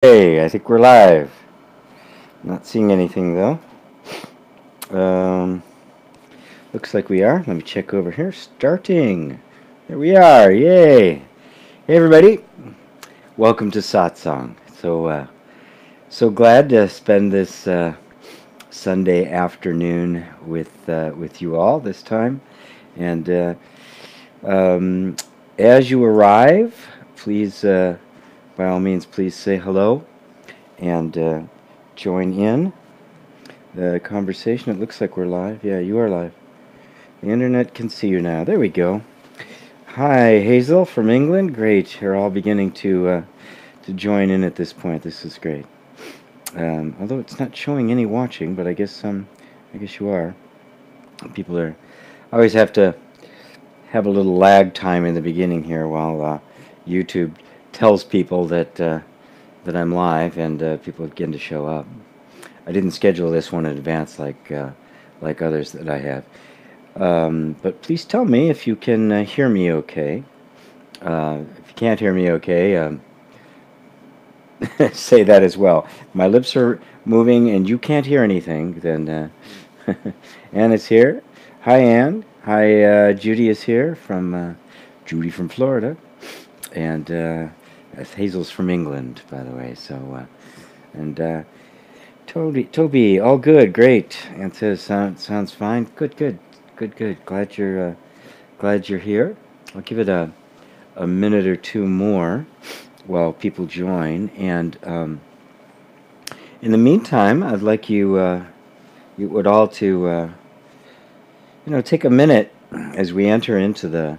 Hey, I think we're live. Not seeing anything though. Um, Looks like we are. Let me check over here. Starting. There we are. Yay. Hey everybody. Welcome to Satsang. So glad to spend this Sunday afternoon with you all this time. And um, as you arrive, please, by all means, please say hello and join in the conversation. It looks like we're live. Yeah, you are live. The internet can see you now. There we go. Hi, Hazel from England. Great. You're all beginning to join in at this point. This is great. Although it's not showing any watching, but I guess you are. People are. I always have to have a little lag time in the beginning here while YouTube tells people that I'm live and people begin to show up. I didn't schedule this one in advance like others that I have. But please tell me if you can hear me okay. If you can't hear me okay, say that as well. My lips are moving and you can't hear anything, then Anne is here. Hi, Anne. Hi, Judy is here from Judy from Florida. And Hazel's from England, by the way. So, and Toby, all good, great. And says sounds fine. Good. Glad you're here. I'll give it a minute or two more while people join. And in the meantime, I'd like you would all to take a minute as we enter into the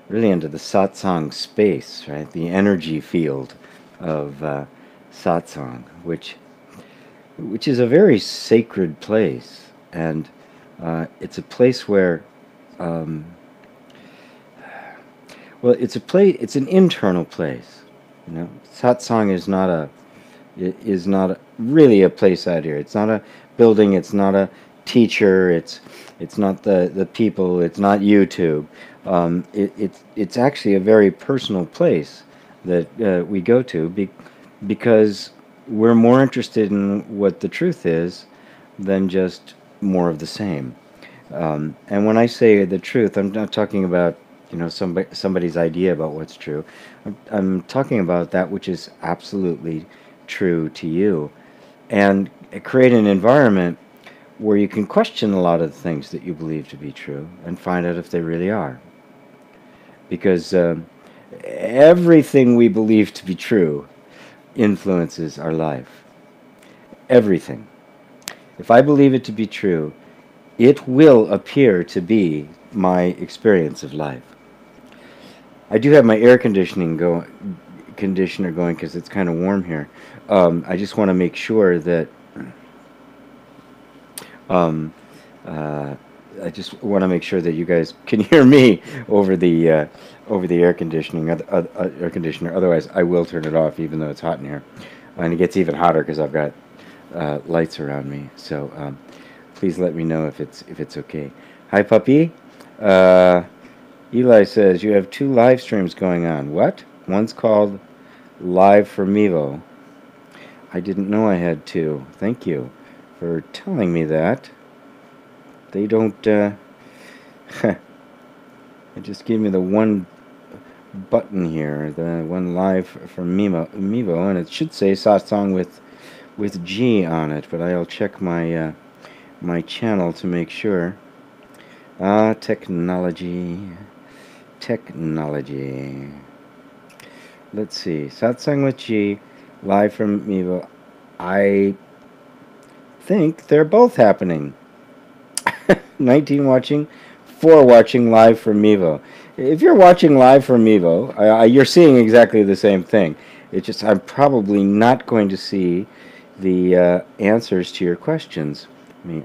satsang space, right? The energy field of satsang, which is a very sacred place, and it's a place where, well, it's an internal place. Satsang is not really a place out here. It's not a building. It's not a teacher. It's not the people. It's not YouTube. It's actually a very personal place that we go to because we're more interested in what the truth is than just more of the same. And when I say the truth, I'm not talking about somebody's idea about what's true. I'm talking about that which is absolutely true to you, and create an environment where you can question a lot of the things that you believe to be true and find out if they really are. Because everything we believe to be true influences our life. Everything. If I believe it to be true, it will appear to be my experience of life. I do have my air conditioner going because it's kind of warm here. I just want to make sure that you guys can hear me over the air conditioner. Otherwise, I will turn it off, even though it's hot in here, and it gets even hotter because I've got lights around me. So please let me know if it's okay. Hi, puppy. Eli says you have 2 live streams going on. What? One's called Live for Mevo. I didn't know I had 2. Thank you for telling me that. They don't. It just gave me the one button here, the one live from Mevo, and it should say Satsang with G on it. But I'll check my my channel to make sure. Technology. Let's see. Satsang with G, live from Mevo. I think they're both happening. 19 watching, 4 watching live from Mevo. If you're watching live from Mevo, you're seeing exactly the same thing. It's just I'm probably not going to see the answers to your questions.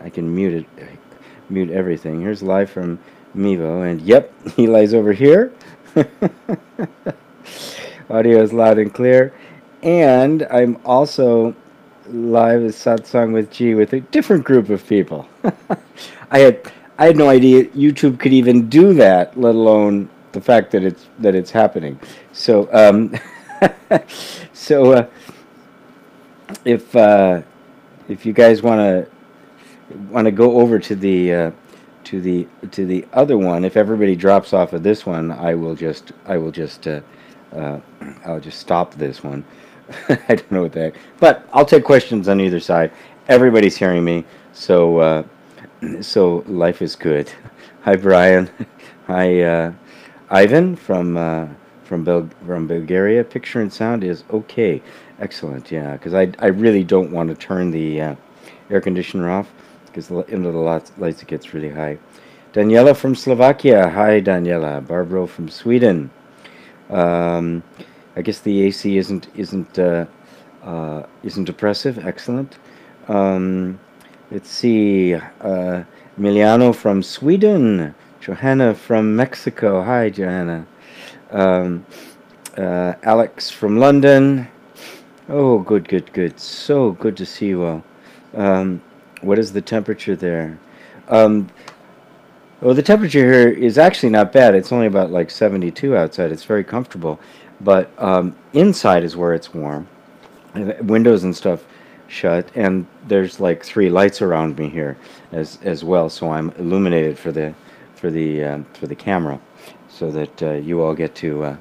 I can mute everything. Here's live from Mevo, and yep, Eli's over here. Audio is loud and clear, and I'm also live as Satsang with G with a different group of people. I had no idea YouTube could even do that, let alone the fact that it's happening. So so if if you guys want to go over to the to the other one, if everybody drops off of this one, uh, I'll just stop this one. I don't know what the heck, but I'll take questions on either side. Everybody's hearing me, so so life is good. Hi, Brian. Hi, Ivan from Bulgaria. Picture and sound is okay. Excellent. Yeah, because I really don't want to turn the air conditioner off because into the lights it gets really high. Daniela from Slovakia. Hi, Daniela. Barbara from Sweden. Um, I guess the AC isn't oppressive. Excellent. Um, let's see. Emiliano from Sweden. Johanna from Mexico. Hi, Johanna. Um, Alex from London. Oh, good, good, good. So good to see you all. What is the temperature there? Um, well, the temperature here is actually not bad. It's only about like 72 outside. It's very comfortable. But inside is where it's warm. Windows and stuff shut, and there's like 3 lights around me here as well. So I'm illuminated for the camera, so that you all get to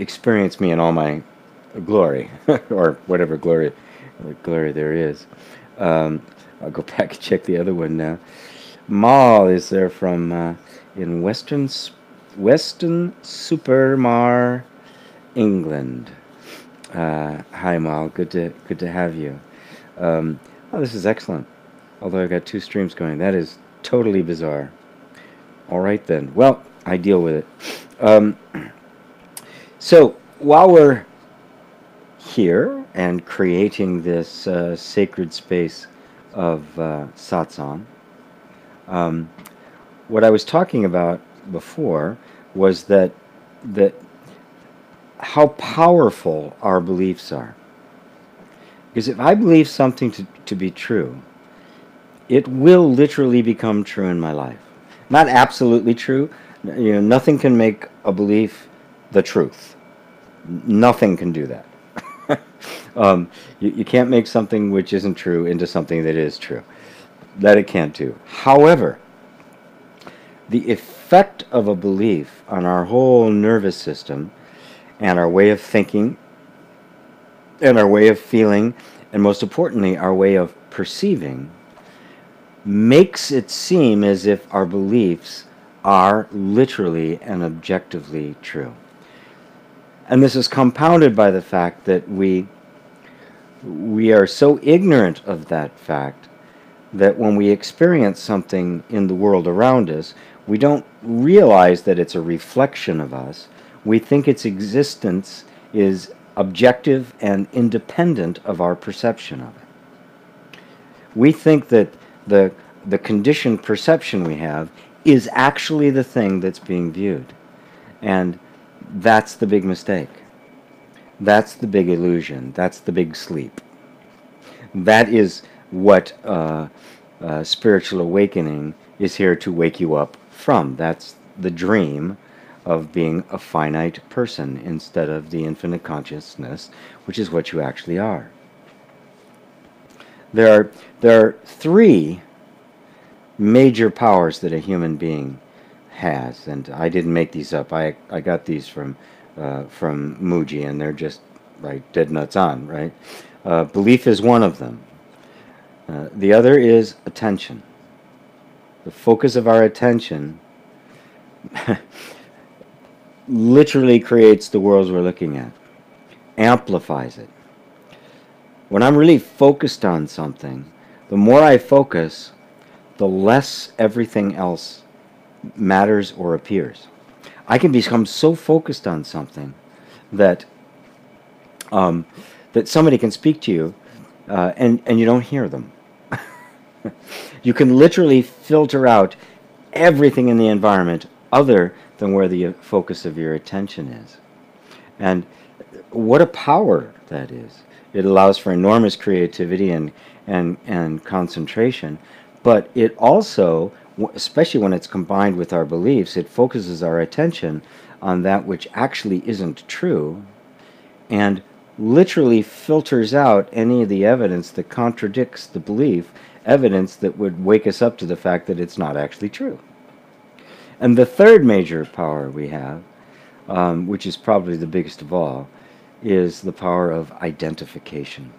experience me in all my glory, or whatever glory there is. I'll go back and check the other one now. Mal is there from in Weston Supermar, England. Hi Mal, good to have you. Oh, this is excellent. Although I got 2 streams going, that is totally bizarre. All right then. Well, I deal with it. So while we're here and creating this sacred space of satsang, what I was talking about before was that how powerful our beliefs are. Because if I believe something to be true, it will literally become true in my life. Not absolutely true. You know, nothing can make a belief the truth. Nothing can do that. You can't make something which isn't true into something that is true. That it can't do. However, the effect of a belief on our whole nervous system and our way of thinking and our way of feeling, and most importantly, our way of perceiving, makes it seem as if our beliefs are literally and objectively true. And this is compounded by the fact that we are so ignorant of that fact that when we experience something in the world around us, we don't realize that it's a reflection of us. We think its existence is objective and independent of our perception of it. We think that the conditioned perception we have is actually the thing that's being viewed. And that's the big mistake. That's the big illusion. That's the big sleep. That is what spiritual awakening is here to wake you up from. That's the dream of being a finite person instead of the infinite consciousness, which is what you actually are. There are 3 major powers that a human being has, and I didn't make these up. I got these from Muji, and they're just like dead nuts on, right? Belief is one of them. The other is attention. The focus of our attention literally creates the worlds we're looking at, amplifies it. When I'm really focused on something, the more I focus, the less everything else matters or appears. I can become so focused on something that that somebody can speak to you and you don't hear them. You can literally filter out everything in the environment other than where the focus of your attention is. And what a power that is. It allows for enormous creativity and concentration, but it also, especially when it's combined with our beliefs, it focuses our attention on that which actually isn't true, and literally filters out any of the evidence that contradicts the belief, evidence that would wake us up to the fact that it's not actually true. And the third major power we have, which is probably the biggest of all, is the power of identification.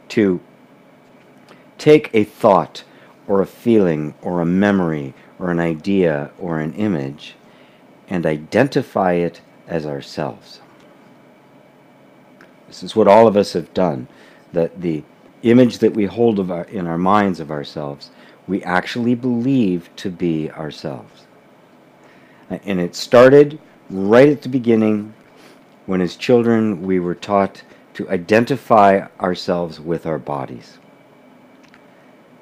To take a thought or a feeling or a memory or an idea or an image and identify it as ourselves. This is what all of us have done, that the image that we hold in our minds of ourselves, we actually believe to be ourselves. And it started right at the beginning when as children we were taught to identify ourselves with our bodies.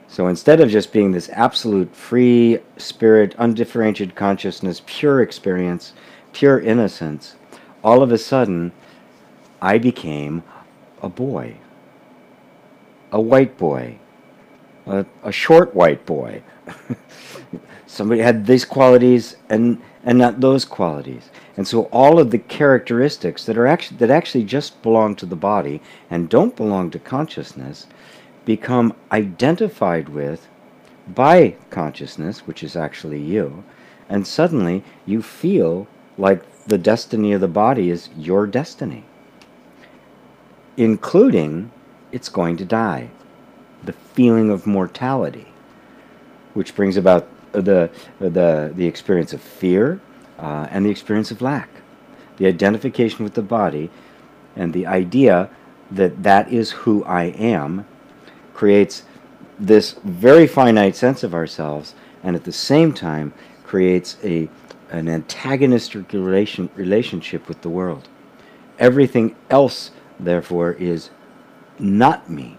So instead of just being this absolute free spirit, undifferentiated consciousness, pure experience, pure innocence, all of a sudden I became a boy, a white boy, a short white boy. Somebody had these qualities and not those qualities. And so all of the characteristics that actually just belong to the body and don't belong to consciousness become identified with by consciousness, which is actually you, and suddenly you feel like the destiny of the body is your destiny, including it's going to die, the feeling of mortality, which brings about the experience of fear and the experience of lack, the identification with the body, and the idea that that is who I am creates this very finite sense of ourselves, and at the same time creates an antagonistic relationship with the world. Everything else, therefore, is not me.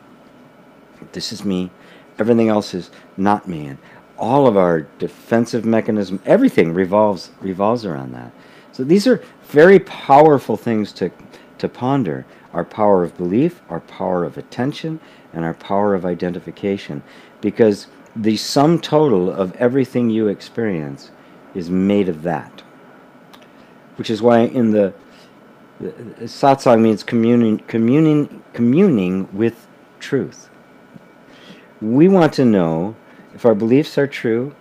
This is me. Everything else is not me. And all of our defensive mechanism, everything revolves around that. So these are very powerful things to ponder. Our power of belief, our power of attention, and our power of identification. Because the sum total of everything you experience is made of that. Which is why in the Satsang means communing with truth. We want to know if our beliefs are true,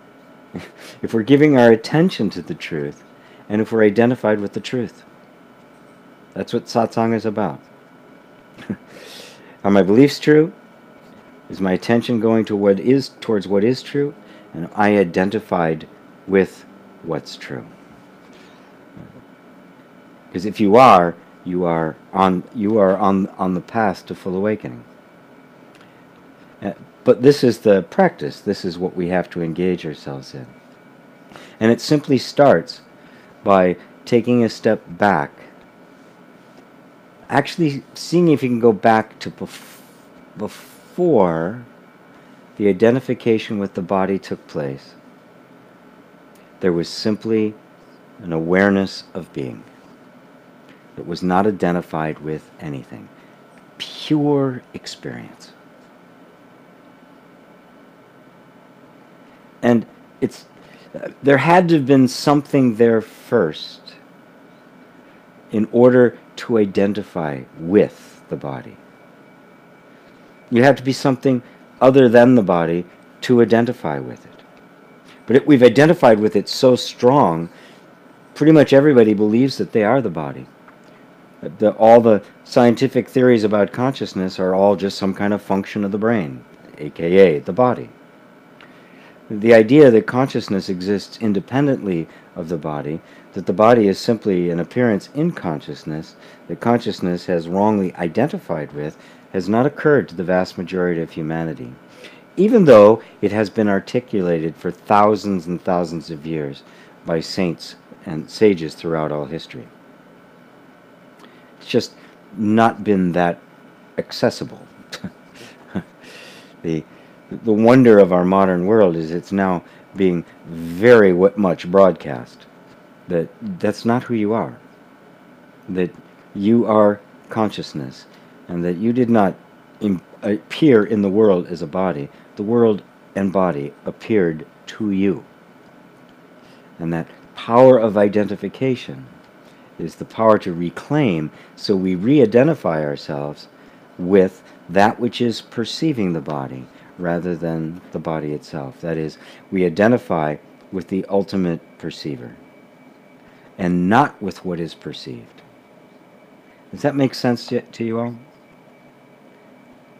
if we're giving our attention to the truth, and if we're identified with the truth. That's what Satsang is about. Are my beliefs true? Is my attention going to towards what is true? And am I identified with what's true? Because if you are on the path to full awakening. But this is the practice. This is what we have to engage ourselves in. And it simply starts by taking a step back, actually seeing if you can go back to before the identification with the body took place. There was simply an awareness of being that was not identified with anything. Pure experience. And there had to have been something there first in order to identify with the body. You have to be something other than the body to identify with it. But we've identified with it so strong, pretty much everybody believes that they are the body. All the scientific theories about consciousness are all just some kind of function of the brain, aka the body. The idea that consciousness exists independently of the body, that the body is simply an appearance in consciousness, that consciousness has wrongly identified with, has not occurred to the vast majority of humanity, even though it has been articulated for thousands and thousands of years by saints and sages throughout all history. It's just not been that accessible. The wonder of our modern world is it's now being very much broadcast. That's not who you are. That you are consciousness, and that you did not appear in the world as a body. The world and body appeared to you. And that power of identification is the power to reclaim, so we re-identify ourselves with that which is perceiving the body rather than the body itself. That is, we identify with the ultimate perceiver and not with what is perceived. Does that make sense to you all?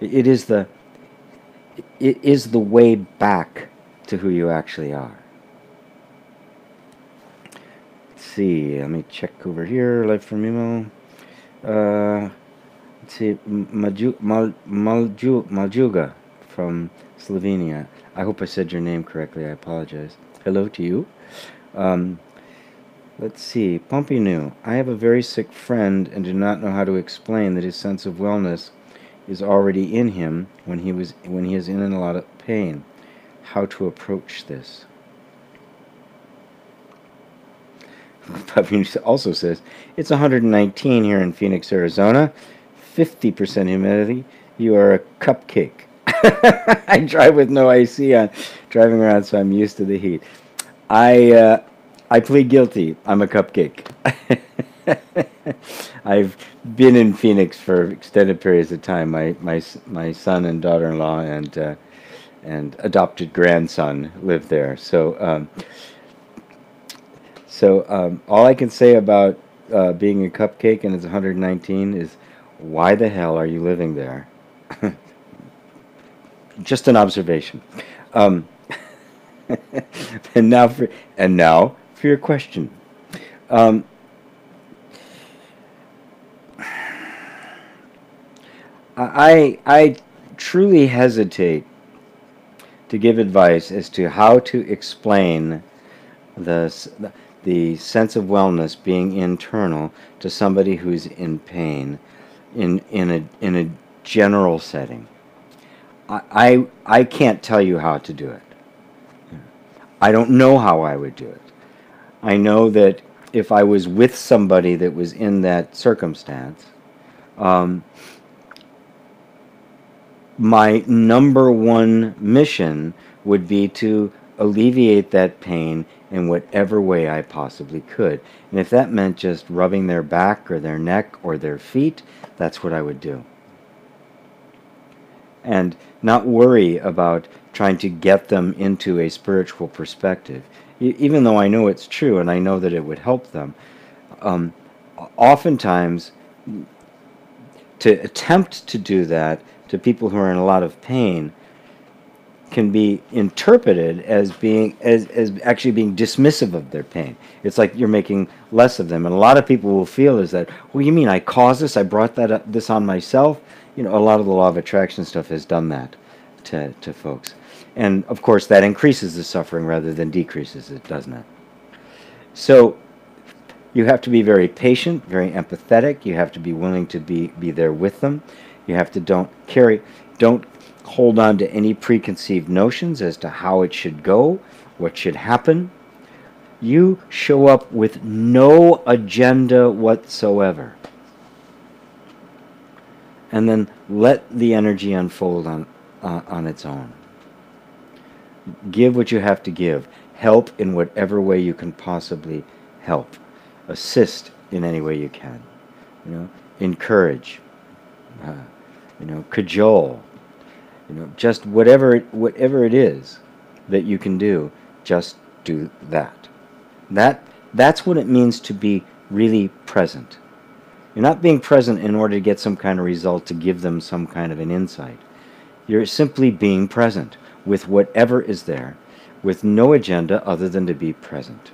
It is the way back to who you actually are. Let's see, let me check over here. Life from Mimo. Let's see, Maljuga from Slovenia. I hope I said your name correctly. I apologize. Hello to you. Let's see, Pompinu. I have a very sick friend and do not know how to explain that his sense of wellness is already in him when he is in a lot of pain. How to approach this? Pompinu also says, it's 119 here in Phoenix, Arizona. 50% humidity. You are a cupcake. I drive with no AC on, driving around, so I'm used to the heat. I plead guilty. I'm a cupcake. I've been in Phoenix for extended periods of time. My son and daughter-in-law and adopted grandson live there. So all I can say about being a cupcake and it's 119 is, why the hell are you living there? Just an observation. And now for your question. I truly hesitate to give advice as to how to explain the sense of wellness being internal to somebody who's in pain in a general setting. I can't tell you how to do it. I don't know how I would do it. I know that if I was with somebody that was in that circumstance, my number one mission would be to alleviate that pain in whatever way I possibly could. And if that meant just rubbing their back or their neck or their feet, that's what I would do. And not worry about trying to get them into a spiritual perspective. Even though I know it's true and I know that it would help them, oftentimes to attempt to do that to people who are in a lot of pain can be interpreted as actually being dismissive of their pain. It's like you're making less of them, and a lot of people will feel is that, well, you mean I caused this? I brought this on myself? You know, a lot of the law of attraction stuff has done that to folks, and of course that increases the suffering rather than decreases it, doesn't it? So you have to be very patient, very empathetic. You have to be willing to be there with them. You have to don't hold on to any preconceived notions as to how it should go, what should happen. You show up with no agenda whatsoever. And then let the energy unfold on its own. Give what you have to give. Help in whatever way you can possibly help. Assist in any way you can. You know, encourage. Cajole. Just whatever it is that you can do, just do that. That's what it means to be really present. You're not being present in order to get some kind of result to give them some kind of an insight. You're simply being present with whatever is there, with no agenda other than to be present.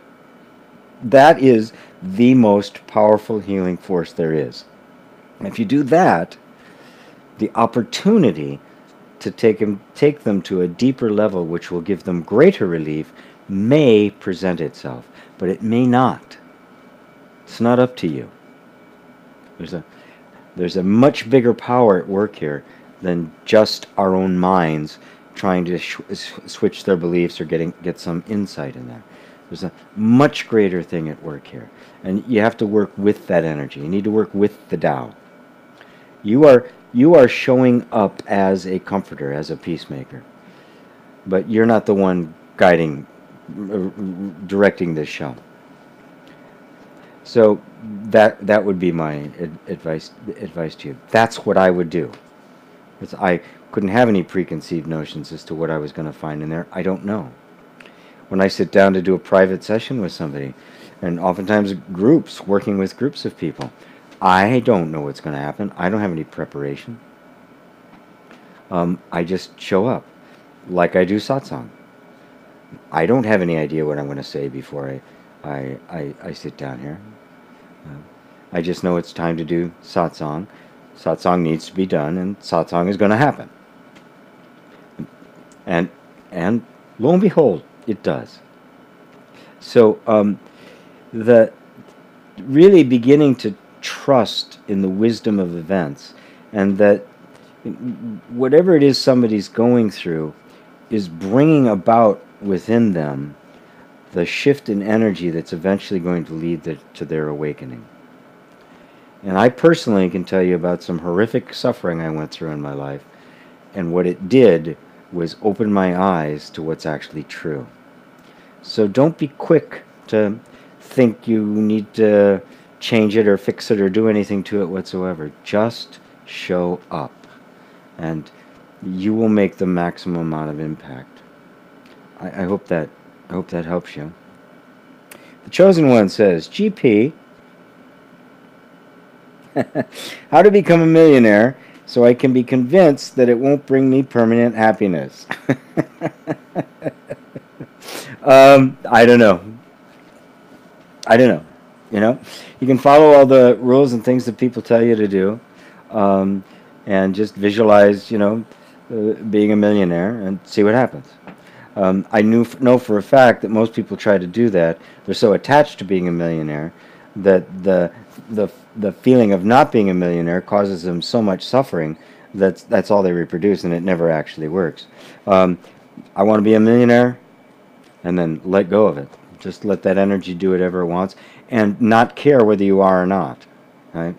That is the most powerful healing force there is. And if you do that, the opportunity to take them to a deeper level which will give them greater relief may present itself, but it may not. It's not up to you. There's a much bigger power at work here than just our own minds trying to switch their beliefs or get some insight in there. There's a much greater thing at work here, and you have to work with that energy. You need to work with the Tao. You are showing up as a comforter, as a peacemaker, but you're not the one directing this show. So that would be my advice to you. That's what I would do. I couldn't have any preconceived notions as to what I was going to find in there. I don't know. When I sit down to do a private session with somebody, and oftentimes groups, working with groups of people, I don't know what's going to happen. I don't have any preparation. I just show up like I do satsang. I don't have any idea what I'm going to say before I sit down here. I just know it's time to do satsang. Satsang needs to be done, and satsang is going to happen. And lo and behold, it does. So the really beginning to trust in the wisdom of events, and that whatever it is somebody's going through is bringing about within them the shift in energy that's eventually going to lead to their awakening. And I personally can tell you about some horrific suffering I went through in my life, and what it did was open my eyes to what's actually true. So don't be quick to think you need to change it or fix it or do anything to it whatsoever. Just show up, and you will make the maximum amount of impact. I hope that helps you. The Chosen One says, GP, how to become a millionaire so I can be convinced that it won't bring me permanent happiness. I don't know. You know, you can follow all the rules and things that people tell you to do, and just visualize, being a millionaire and see what happens. I know for a fact that most people try to do that. They're so attached to being a millionaire that the feeling of not being a millionaire causes them so much suffering that's all they reproduce, and it never actually works. I want to be a millionaire, and then let go of it. Just let that energy do whatever it wants, and not care whether you are or not. Right?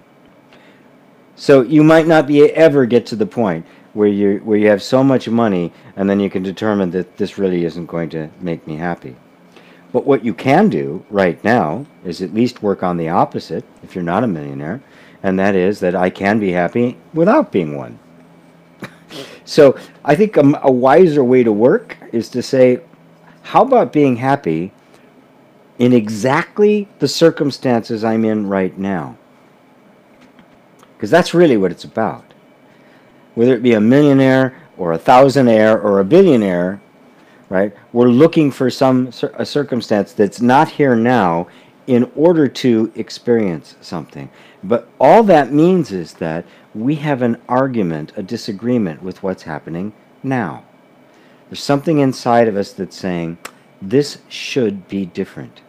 So you might not be ever get to the point where you have so much money, and then you can determine that this really isn't going to make me happy. But what you can do right now is at least work on the opposite if you're not a millionaire, and that is that I can be happy without being one. So I think a wiser way to work is to say, how about being happy in exactly the circumstances I'm in right now? Because that's really what it's about. Whether it be a millionaire or a thousandaire or a billionaire, right? We're looking for a circumstance that's not here now in order to experience something. But all that means is that we have an argument, a disagreement with what's happening now. There's something inside of us that's saying, this should be different.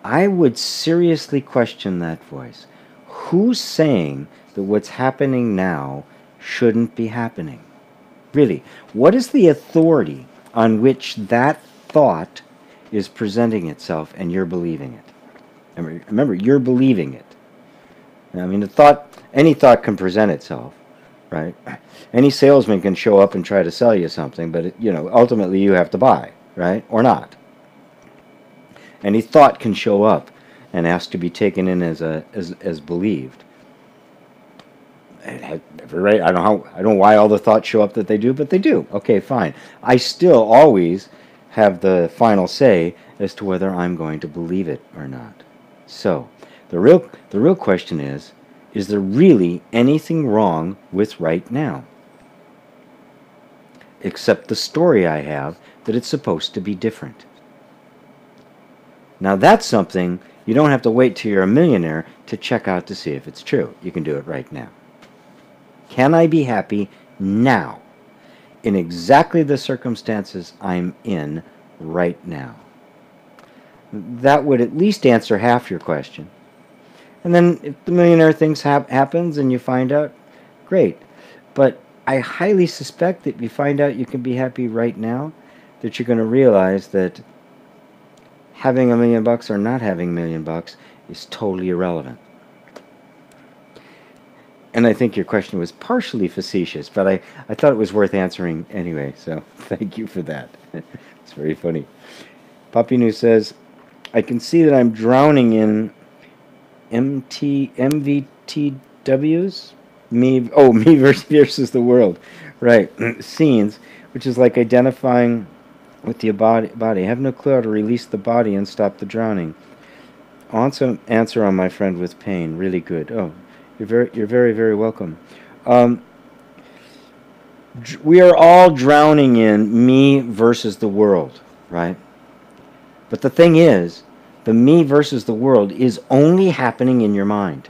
I would seriously question that voice. Who's saying that what's happening now shouldn't be happening? Really, what is the authority on which that thought is presenting itself and you're believing it? Remember, you're believing it. I mean, any thought can present itself, right? Any salesman can show up and try to sell you something, but ultimately you have to buy, right? Or not. Any thought can show up and ask to be taken in as believed. Right? I don't know why all the thoughts show up that they do, but they do. Okay, fine. I still always have the final say as to whether I'm going to believe it or not. So, the real question is there really anything wrong with right now? Except the story I have that it's supposed to be different. Now that's something you don't have to wait till you're a millionaire to check out to see if it's true. You can do it right now. Can I be happy now, in exactly the circumstances I'm in right now? That would at least answer half your question. And then if the millionaire thing happens and you find out, great. But I highly suspect that if you find out you can be happy right now, that you're going to realize that having $1 million or not having $1 million is totally irrelevant. And I think your question was partially facetious, but I thought it was worth answering anyway, so thank you for that. It's very funny. Papi Nu says, I can see that I'm drowning in MVTWs? Me versus the world. Right. Scenes, which is like identifying with the body. Have no clue how to release the body and stop the drowning. Answer on my friend with pain. Really good. Oh, you're very, very welcome. Um, we are all drowning in me versus the world, right? But the thing is, the me versus the world is only happening in your mind.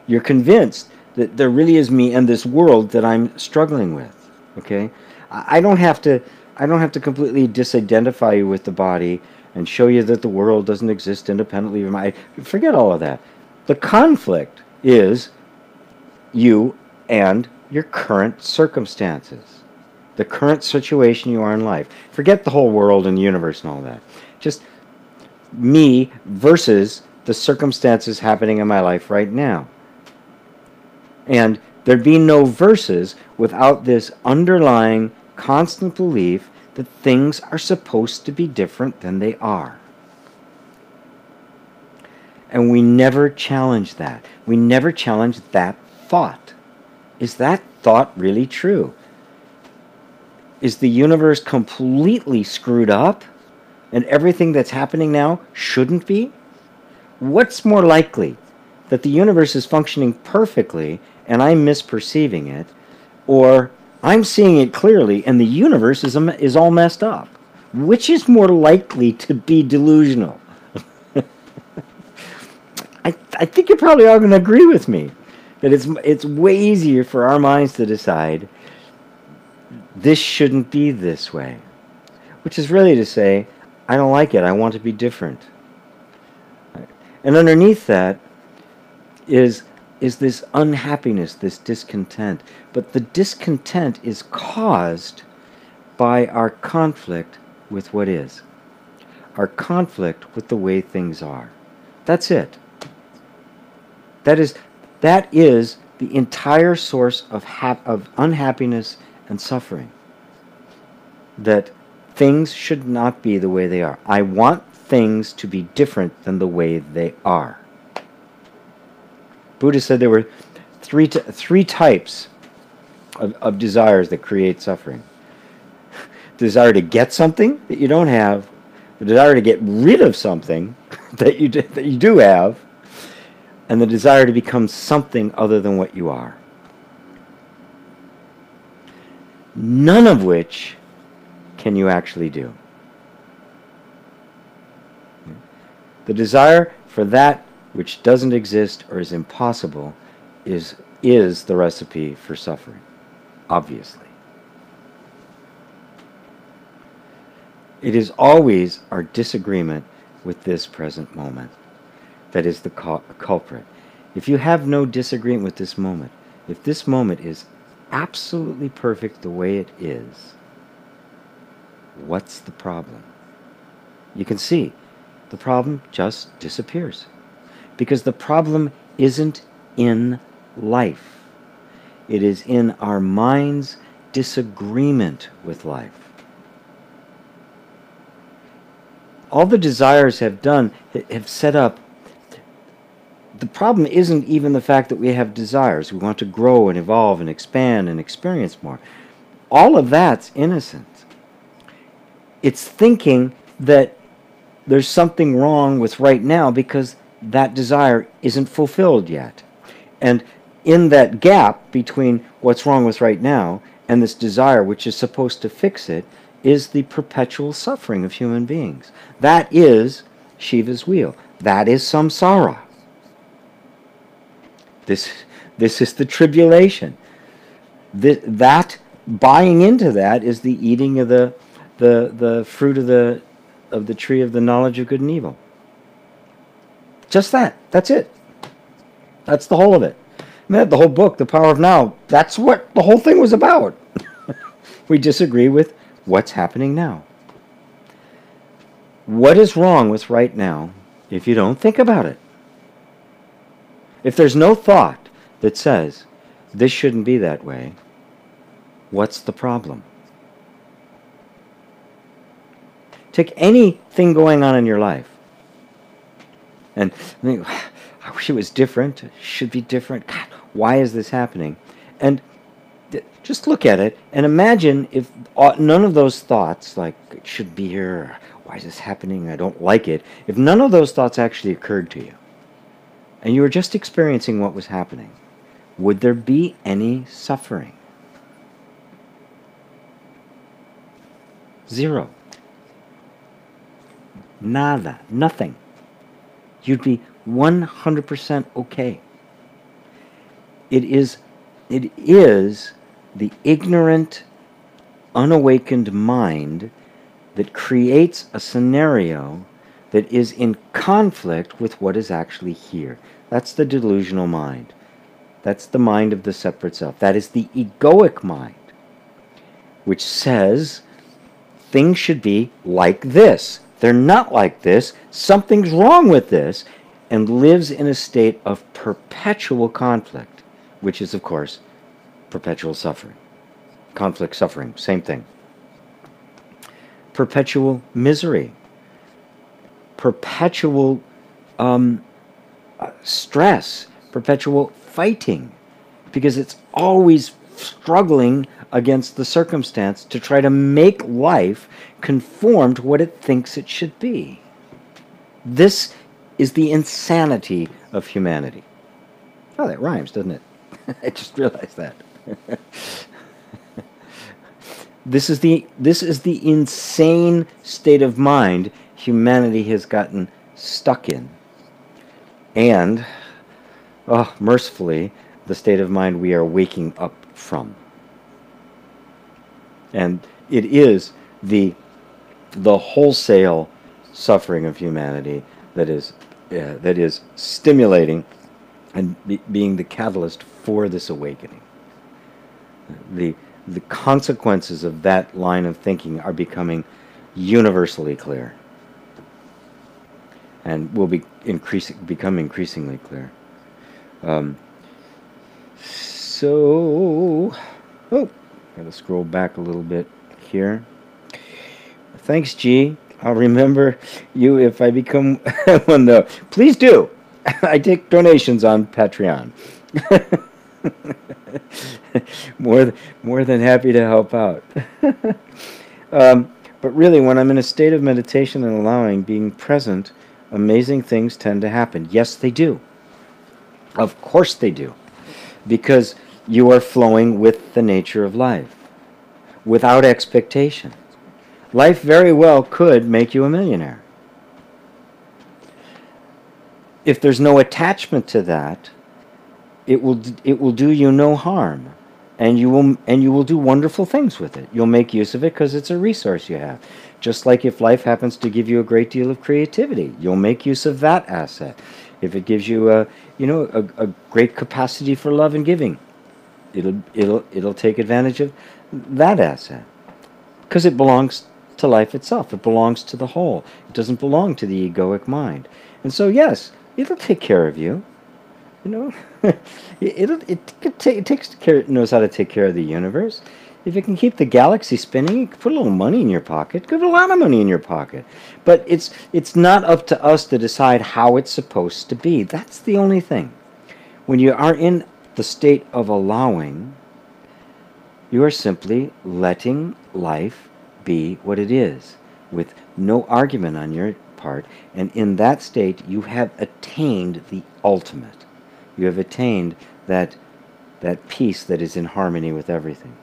You're convinced that there really is me and this world that I'm struggling with. Okay, I don't have to. I don't have to completely disidentify you with the body and show you that the world doesn't exist independently of my. Forget all of that. The conflict is you and your current circumstances, the current situation you are in life. Forget the whole world and the universe and all that. Just me versus the circumstances happening in my life right now. And there'd be no verses without this underlying constant belief that things are supposed to be different than they are. And we never challenge that. We never challenge that thought. Is that thought really true? Is the universe completely screwed up and everything that's happening now shouldn't be? What's more likely? That the universe is functioning perfectly and I'm misperceiving it, or I'm seeing it clearly and the universe is all messed up? Which is more likely to be delusional? I think you're probably all going to agree with me that it's way easier for our minds to decide this shouldn't be this way, which is really to say, I don't like it, I want to be different. And underneath that is this unhappiness, this discontent. But the discontent is caused by our conflict with what is, our conflict with the way things are. That's it. That is the entire source of unhappiness and suffering. That things should not be the way they are. I want things to be different than the way they are. Buddha said there were three types of desires that create suffering. Desire to get something that you don't have, the desire to get rid of something that you do have, and the desire to become something other than what you are. None of which can you actually do. The desire for that which doesn't exist or is impossible is the recipe for suffering, obviously. It is always our disagreement with this present moment that is the culprit. If you have no disagreement with this moment, if this moment is absolutely perfect the way it is, what's the problem? You can see the problem just disappears. Because the problem isn't in life. It is in our mind's disagreement with life. All the desires have done, have set up. The problem isn't even the fact that we have desires. We want to grow and evolve and expand and experience more. All of that's innocent. It's thinking that there's something wrong with right now because that desire isn't fulfilled yet. And in that gap between what's wrong with right now and this desire which is supposed to fix it is the perpetual suffering of human beings. That is Shiva's wheel. That is samsara. This is the tribulation. That buying into that is the eating of the fruit of the tree of the knowledge of good and evil. Just that. That's it. That's the whole of it. Man, the whole book, The Power of Now, that's what the whole thing was about. We disagree with what's happening now. What is wrong with right now if you don't think about it? If there's no thought that says, this shouldn't be that way, what's the problem? Take anything going on in your life. And I think, I wish it was different. It should be different. God, why is this happening? And just look at it and imagine if none of those thoughts, like it should be here, why is this happening, I don't like it, if none of those thoughts actually occurred to you and you were just experiencing what was happening, would there be any suffering? Zero. Nada. Nothing. You'd be 100% okay. It is the ignorant, unawakened mind that creates a scenario that is in conflict with what is actually here. That's the delusional mind. That's the mind of the separate self. That is the egoic mind, which says things should be like this. They're not like this. Something's wrong with this, and lives in a state of perpetual conflict, which is, of course, perpetual suffering. Conflict, suffering, same thing. Perpetual misery. Perpetual stress. Perpetual fighting. Because it's always struggling against the circumstance to try to make life conform to what it thinks it should be. This is the insanity of humanity. Oh, that rhymes, doesn't it? I just realized that. This is the insane state of mind humanity has gotten stuck in. And, mercifully, the state of mind we are waking up from. And it is the wholesale suffering of humanity that is stimulating and being the catalyst for this awakening. The consequences of that line of thinking are becoming universally clear, and will become increasingly clear. Gotta scroll back a little bit here. Thanks, G. I'll remember you if I become one, though. Please do. I take donations on Patreon. more than happy to help out. But really, when I'm in a state of meditation and allowing, being present, amazing things tend to happen. Yes, they do. Of course they do. Because you are flowing with the nature of life, without expectation. Life very well could make you a millionaire. If there's no attachment to that, it will do you no harm, and you will do wonderful things with it. You'll make use of it because it's a resource you have. Just like if life happens to give you a great deal of creativity, you'll make use of that asset. If it gives you a great capacity for love and giving, it'll take advantage of that asset, because it belongs to life itself. It belongs to the whole. It doesn't belong to the egoic mind. And so, yes, it'll take care of you. It knows how to take care of the universe. If it can keep the galaxy spinning, it can put a little money in your pocket. It can put a lot of money in your pocket. But it's not up to us to decide how it's supposed to be. That's the only thing. When you are in the state of allowing, you are simply letting life be what it is, with no argument on your part. And in that state, you have attained the ultimate. You have attained that peace that is in harmony with everything.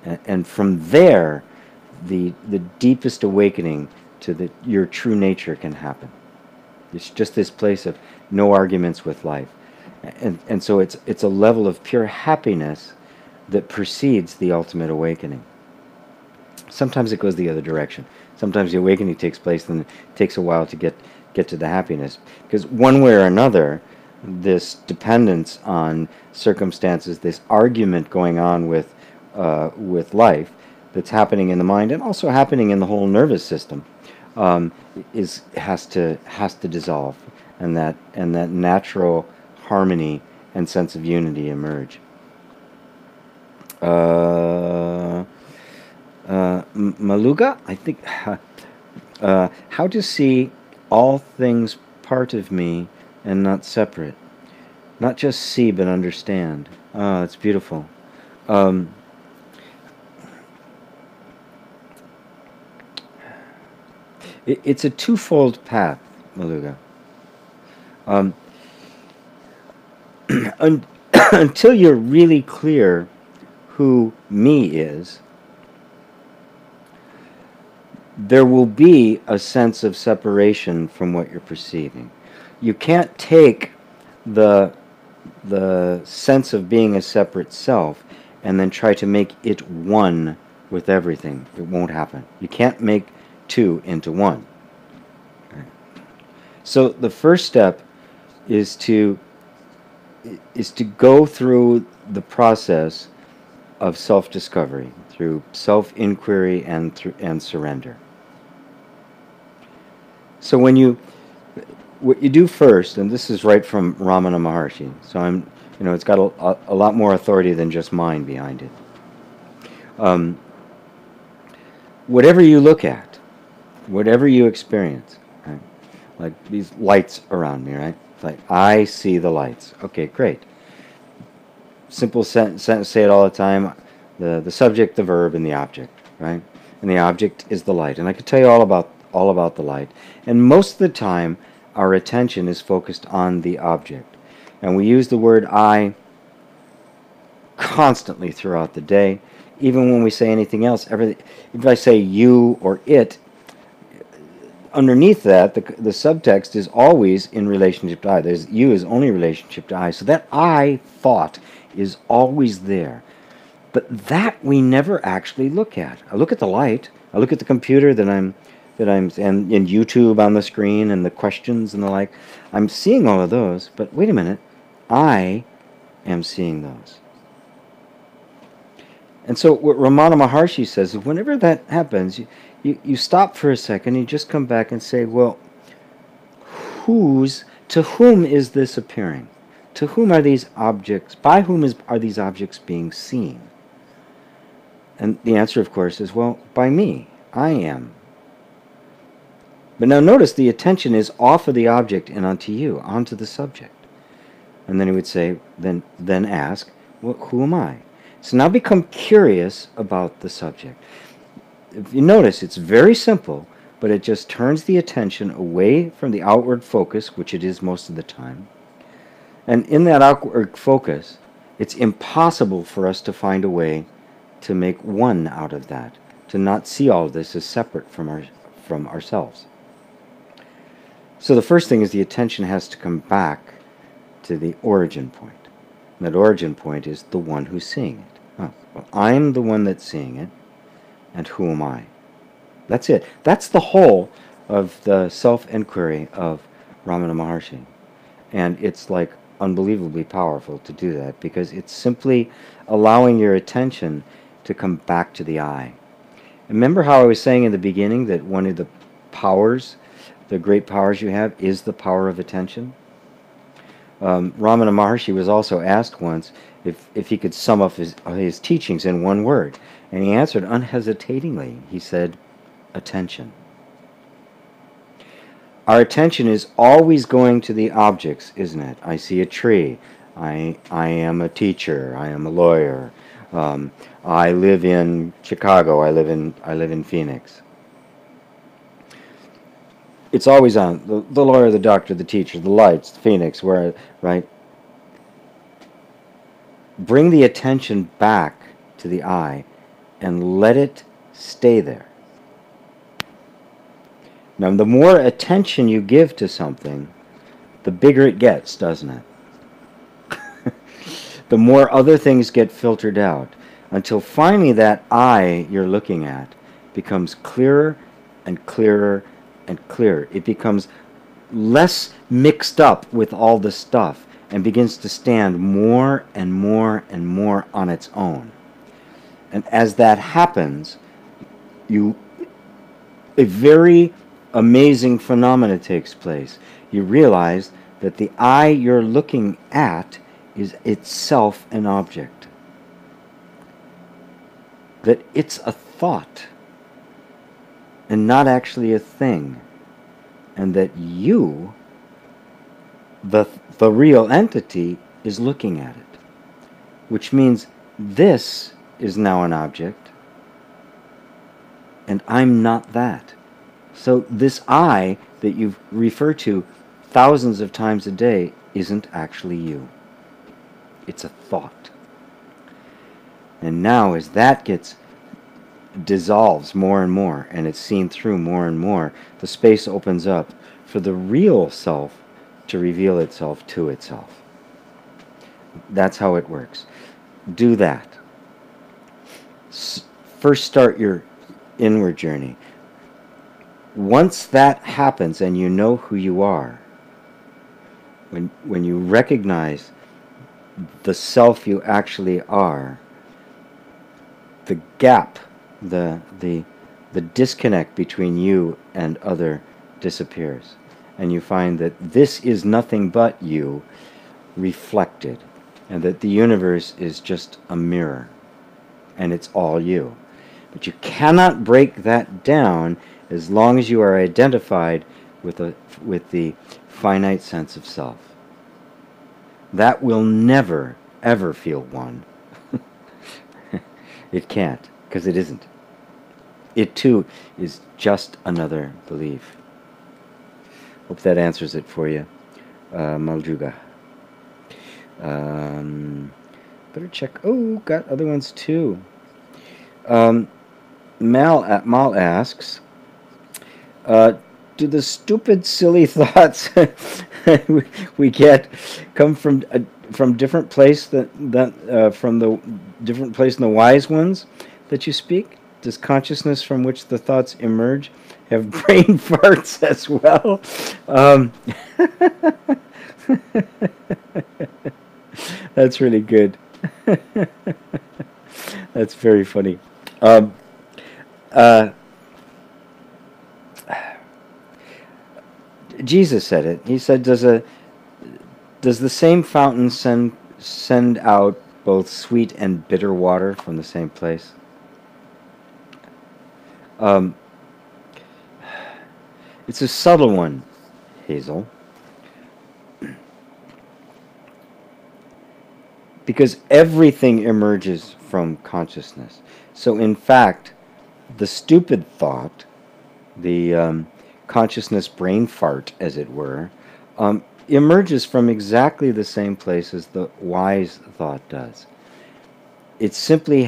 And from there, the deepest awakening to your true nature can happen. It's just this place of no arguments with life. And so it's a level of pure happiness that precedes the ultimate awakening. Sometimes it goes the other direction. Sometimes the awakening takes place, and it takes a while to get to the happiness. Because one way or another, this dependence on circumstances, this argument going on with life that's happening in the mind and also happening in the whole nervous system, has to dissolve, and that natural harmony and sense of unity emerge. Maluga, I think, how to see all things part of me and not separate. Not just see, but understand. Ah, it's beautiful. Um, it's a twofold path, Maluga. Um, until you're really clear who me is, there will be a sense of separation from what you're perceiving. You can't take the sense of being a separate self and then try to make it one with everything. It won't happen. You can't make two into one. So the first step is to go through the process of self-discovery through self-inquiry and surrender. So what you do first, and this is right from Ramana Maharshi, so it's got a lot more authority than just mine behind it. Whatever you look at, whatever you experience, right? Like these lights around me, right? It's like, I see the lights. Okay, great. Simple sentence, say it all the time. The subject, the verb, and the object, right? And the object is the light. And I could tell you all about the light. And most of the time, our attention is focused on the object. And we use the word I constantly throughout the day. Even when we say anything else, if I say you or it, underneath that, the subtext is always in relationship to I. There's you is only relationship to I. So that I thought is always there. But that we never actually look at. I look at the light. I look at the computer and YouTube on the screen and the questions and the like. I'm seeing all of those, but wait a minute. I am seeing those. And so what Ramana Maharshi says is whenever that happens, you stop for a second, you just come back and say, well, to whom is this appearing? To whom are these objects, by whom are these objects being seen? And the answer, of course, is, well, by me. I am. But now notice the attention is off of the object and onto you, onto the subject. And then he would say, then ask, well, who am I? So now become curious about the subject. If you notice, it's very simple, but it just turns the attention away from the outward focus, which it is most of the time. And in that outward focus, it's impossible for us to find a way to make one out of that, to not see all of this as separate from ourselves. So the first thing is the attention has to come back to the origin point. And that origin point is the one who's seeing it. Oh, well, I'm the one that's seeing it, and who am I? That's it. That's the whole of the self-inquiry of Ramana Maharshi. And it's like unbelievably powerful to do that because it's simply allowing your attention to come back to the I. Remember how I was saying in the beginning that one of the powers, the great powers you have, is the power of attention? Ramana Maharshi was also asked once if he could sum up his teachings in one word. And he answered unhesitatingly. He said, attention. Our attention is always going to the objects, isn't it? I see a tree. I am a teacher. I am a lawyer. I live in Chicago. I live in Phoenix. It's always on. The lawyer, the doctor, the teacher, the lights, the Phoenix, right? Bring the attention back to the I and let it stay there. Now, the more attention you give to something, the bigger it gets, doesn't it? The more other things get filtered out, until finally that I you're looking at becomes clearer and clearer and clearer. It becomes less mixed up with all the stuff and begins to stand more and more and more on its own. And as that happens, a very amazing phenomena takes place. You realize that the I you're looking at is itself an object. That it's a thought and not actually a thing. And that you the, the real entity is looking at it, which means this is now an object, and I'm not that. So this I that you refer to thousands of times a day isn't actually you. It's a thought. And now as that dissolves more and more, and it's seen through more and more, the space opens up for the real self to reveal itself to itself. That's how it works. Do that. First start your inward journey. Once that happens and you know who you are, when you recognize the self you actually are, the gap, the disconnect between you and other disappears. And you find that this is nothing but you reflected, and that the universe is just a mirror, and it's all you. But you cannot break that down as long as you are identified with the finite sense of self. That will never, ever feel one. It can't, because it isn't. It too is just another belief. Hope that answers it for you, Maljuga. Better check. Oh, got other ones too. Mal asks, do the stupid, silly thoughts we get come from different place from the different place in the wise ones that you speak? Does consciousness from which the thoughts emerge have brain farts as well? That's really good. That's very funny. Jesus said it. He said, "Does the same fountain send out both sweet and bitter water from the same place?" It's a subtle one, Hazel. Because everything emerges from consciousness. So in fact, the stupid thought, the consciousness brain fart, as it were, emerges from exactly the same place as the wise thought does. It's simply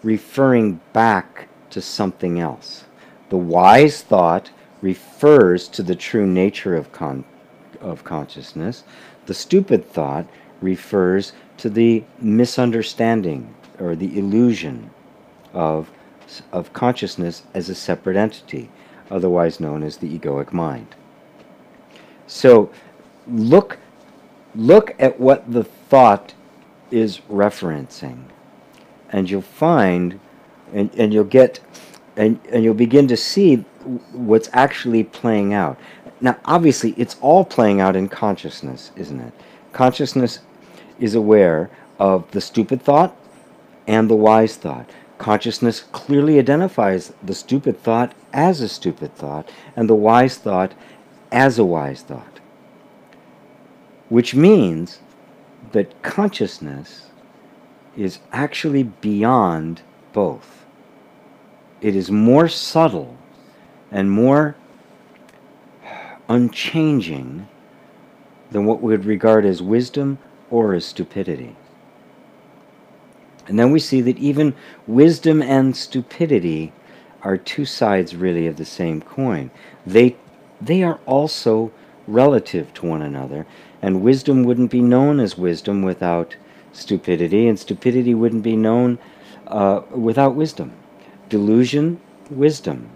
referring back to something else. The wise thought refers to the true nature of consciousness. The stupid thought refers to the misunderstanding or the illusion of consciousness as a separate entity, otherwise known as the egoic mind. So look at what the thought is referencing, and you'll find, and you'll get, and you'll begin to see what's actually playing out. Now, obviously, it's all playing out in consciousness, isn't it? Consciousness is aware of the stupid thought and the wise thought. Consciousness clearly identifies the stupid thought as a stupid thought and the wise thought as a wise thought. Which means that consciousness is actually beyond both. It is more subtle and more unchanging than what we would regard as wisdom or as stupidity. And then we see that even wisdom and stupidity are two sides really of the same coin. They are also relative to one another, and wisdom wouldn't be known as wisdom without stupidity, and stupidity wouldn't be known without wisdom. Delusion, wisdom.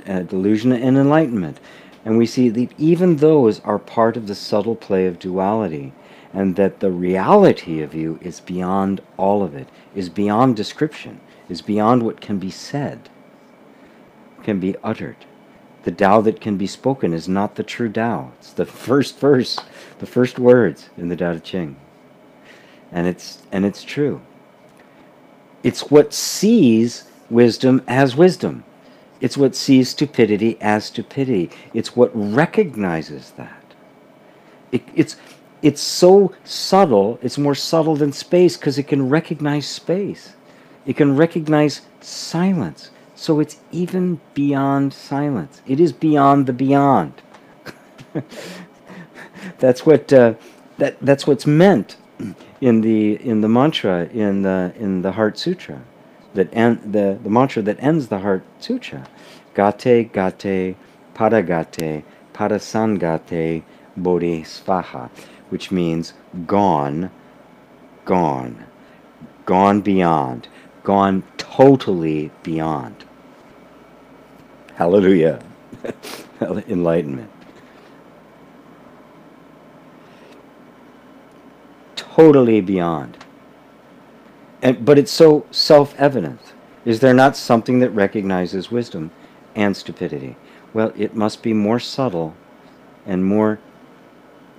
Delusion and enlightenment. And we see that even those are part of the subtle play of duality, and that the reality of you is beyond all of it, is beyond description, is beyond what can be said, can be uttered. The Tao that can be spoken is not the true Tao. It's the first verse, the first words in the Tao Te Ching. And it's true. It's what sees wisdom as wisdom. It's what sees stupidity as stupidity. It's what recognizes that. It's so subtle. It's more subtle than space because it can recognize space. It can recognize silence. So it's even beyond silence. It is beyond the beyond. That's what that's what's meant in the mantra in the Heart Sutra, that the mantra that ends the Heart Sutra, gate gate padagate padasangate bodhisvaha, which means gone, gone, gone beyond, gone totally beyond. Hallelujah. Enlightenment. Totally beyond. But it's so self-evident. Is there not something that recognizes wisdom and stupidity? Well, it must be more subtle and more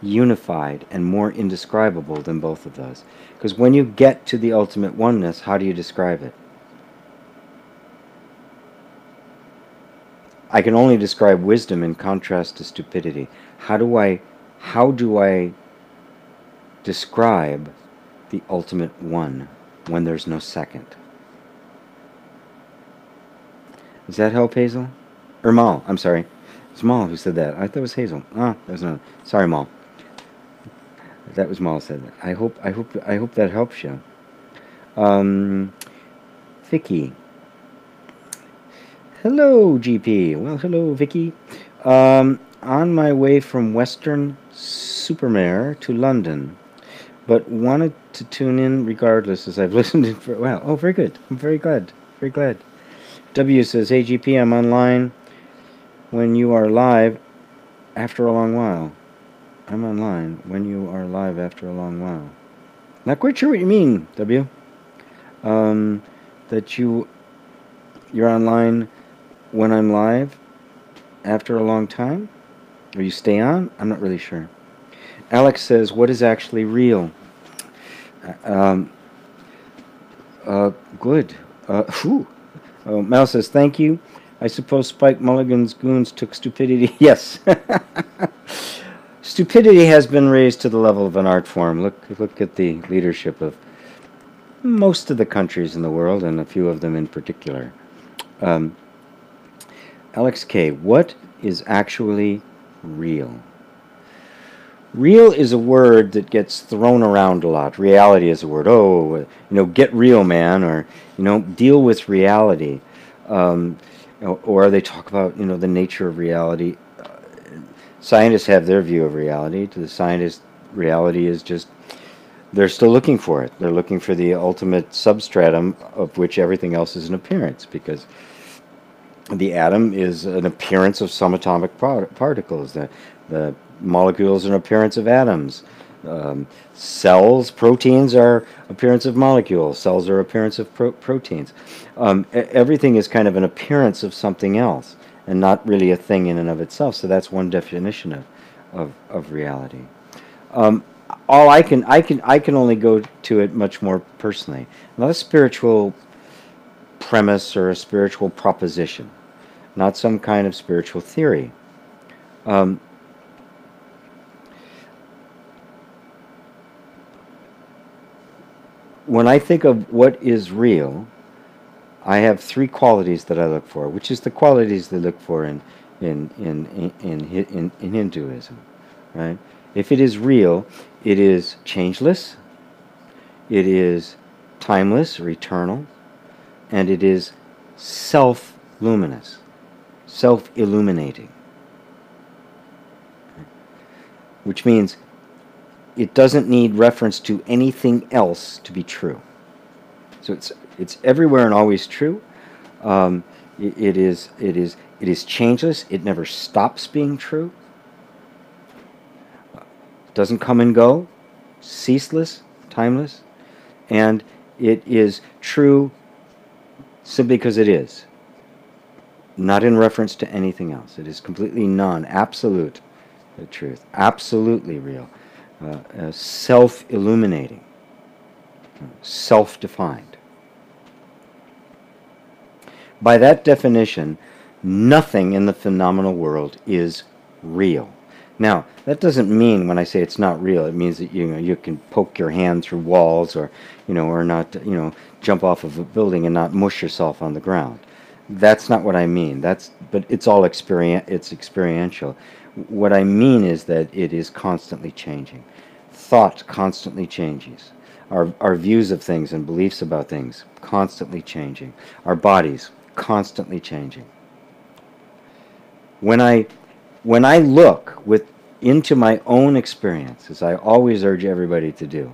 unified and more indescribable than both of those. Because when you get to the ultimate oneness, how do you describe it? I can only describe wisdom in contrast to stupidity. How do I describe the ultimate one when there's no second? Does that help, Hazel? Or Mal, I'm sorry. It's Mal who said that. I thought it was Hazel. Ah, that was not. Sorry, Mal. That was Mal said that. I hope that helps you. Vicky. Hello, GP. Well, hello, Vicky. On my way from Western Supermare to London, but wanted to tune in regardless as I've listened in for a while. Oh, very good. I'm very glad. Very glad. W says, hey, GP, I'm online when you are live after a long while. I'm online when you are live after a long while. Not quite sure what you mean, W. That you're online when I'm live after a long time? Or you stay on? I'm not really sure. Alex says, what is actually real? Good. Mel says, thank you. I suppose Spike Mulligan's goons took stupidity. Yes. Stupidity has been raised to the level of an art form. Look at the leadership of most of the countries in the world, and a few of them in particular. Alex K., what is actually real? Real is a word that gets thrown around a lot. Reality is a word. Oh, get real, man, or, deal with reality. Or they talk about, the nature of reality. Scientists have their view of reality. To the scientist, reality is just, they're still looking for it. They're looking for the ultimate substratum of which everything else is an appearance, because the atom is an appearance of some atomic particles. The molecules are an appearance of atoms. Cells, proteins are appearance of molecules. Cells are appearance of proteins. Everything is kind of an appearance of something else, and not really a thing in and of itself. So that's one definition of reality. All I can only go to it much more personally. Not a spiritual premise or a spiritual proposition, not some kind of spiritual theory. When I think of what is real, I have three qualities that I look for, which is the qualities they look for in Hinduism, right? If it is real, it is changeless, it is timeless or eternal, and it is self-luminous, self-illuminating, which means it doesn't need reference to anything else to be true. So it's everywhere and always true. It is changeless. It never stops being true. Doesn't come and go. Ceaseless, timeless, and it is true simply because it is. Not in reference to anything else. It is completely non-absolute truth. Absolutely real. Self-illuminating, self-defined. By that definition, nothing in the phenomenal world is real. Now, that doesn't mean when I say it's not real, it means that you can poke your hand through walls, or or not jump off of a building and not mush yourself on the ground. That's not what I mean. But it's all it's experiential. What I mean is that it is constantly changing. Thought constantly changes. Our views of things and beliefs about things constantly changing. Our bodies constantly changing. When I look into my own experience, as I always urge everybody to do,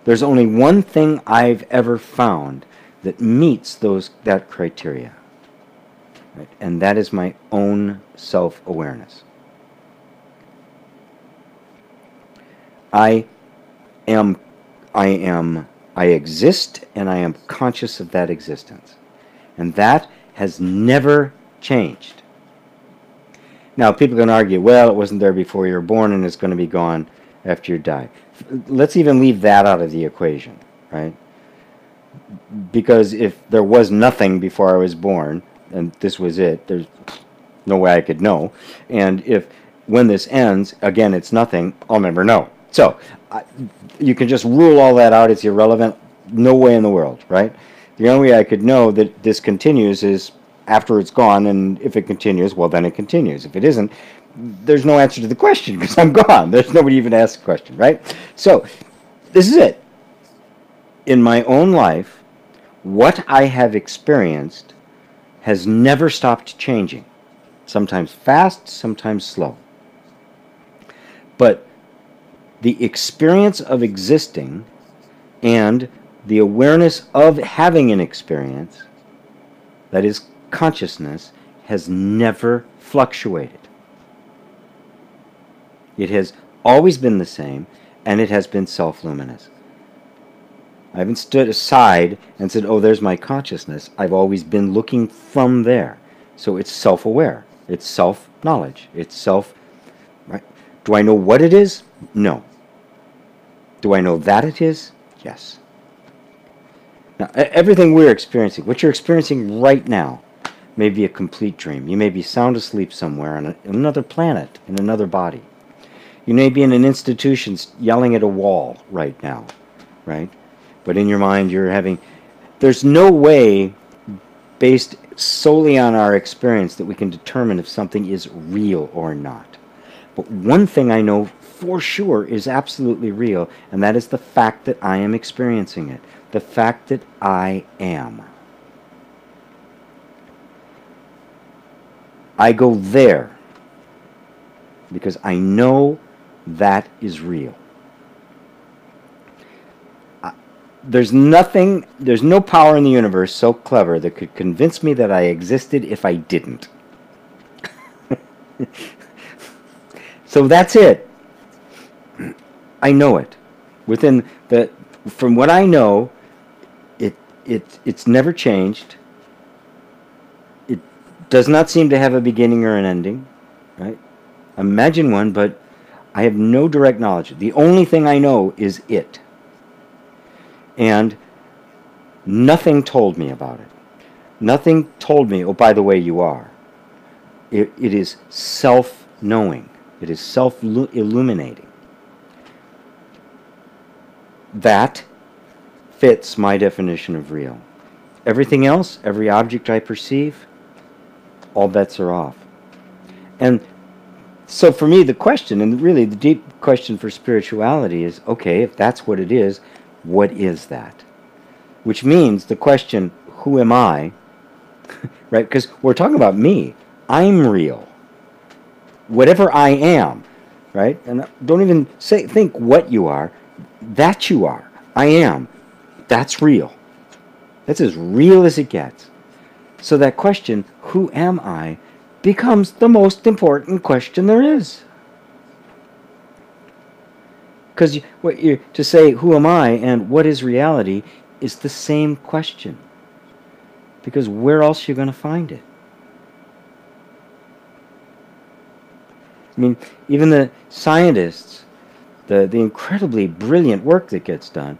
there's only one thing I've ever found that meets that criteria, right? And that is my own self-awareness. I exist, and I am conscious of that existence, and that has never changed. Now, people can argue, well, it wasn't there before you were born and it's going to be gone after you die. Let's even leave that out of the equation, right? Because if there was nothing before I was born, and this was it, there's no way I could know. And if, when this ends, again, it's nothing, I'll never know. So, you can just rule all that out, it's irrelevant, no way in the world, right? The only way I could know that this continues is after it's gone, and if it continues, well, then it continues. If it isn't, there's no answer to the question because I'm gone. There's nobody even to ask the question, right? So, this is it. In my own life, what I have experienced has never stopped changing. Sometimes fast, sometimes slow. But the experience of existing and the awareness of having an experience, that is consciousness, has never fluctuated. It has always been the same, and it has been self-luminous. I haven't stood aside and said, oh, there's my consciousness. I've always been looking from there. So it's self-aware. It's self-knowledge. It's self... Right? Do I know what it is? No. Do I know that it is? Yes. Now, everything we're experiencing, what you're experiencing right now, may be a complete dream. You may be sound asleep somewhere on another planet, in another body. You may be in an institution yelling at a wall right now, right? But in your mind you're having... There's no way, based solely on our experience, that we can determine if something is real or not. But one thing I know for sure is absolutely real, and that is the fact that I am experiencing it. The fact that I am. I go there because I know that is real. There's no power in the universe so clever that could convince me that I existed if I didn't. So that's it. I know it. From what I know, it's never changed. It does not seem to have a beginning or an ending, right? Imagine one, but I have no direct knowledge. The only thing I know is it. And nothing told me about it. Nothing told me, oh, by the way, you are. It is self-knowing. It is self-illuminating. That fits my definition of real. Everything else, every object I perceive, all bets are off. And so for me, the question, and really the deep question for spirituality is, okay, if that's what it is, what is that? Which means the question, who am I? Right? Because we're talking about me. I'm real. Whatever I am, right? And don't even think what you are. That you are. I am. That's real. That's as real as it gets. So that question, who am I, becomes the most important question there is. Because to say, who am I and what is reality, is the same question. Because where else are you going to find it? I mean, even the scientists, the incredibly brilliant work that gets done,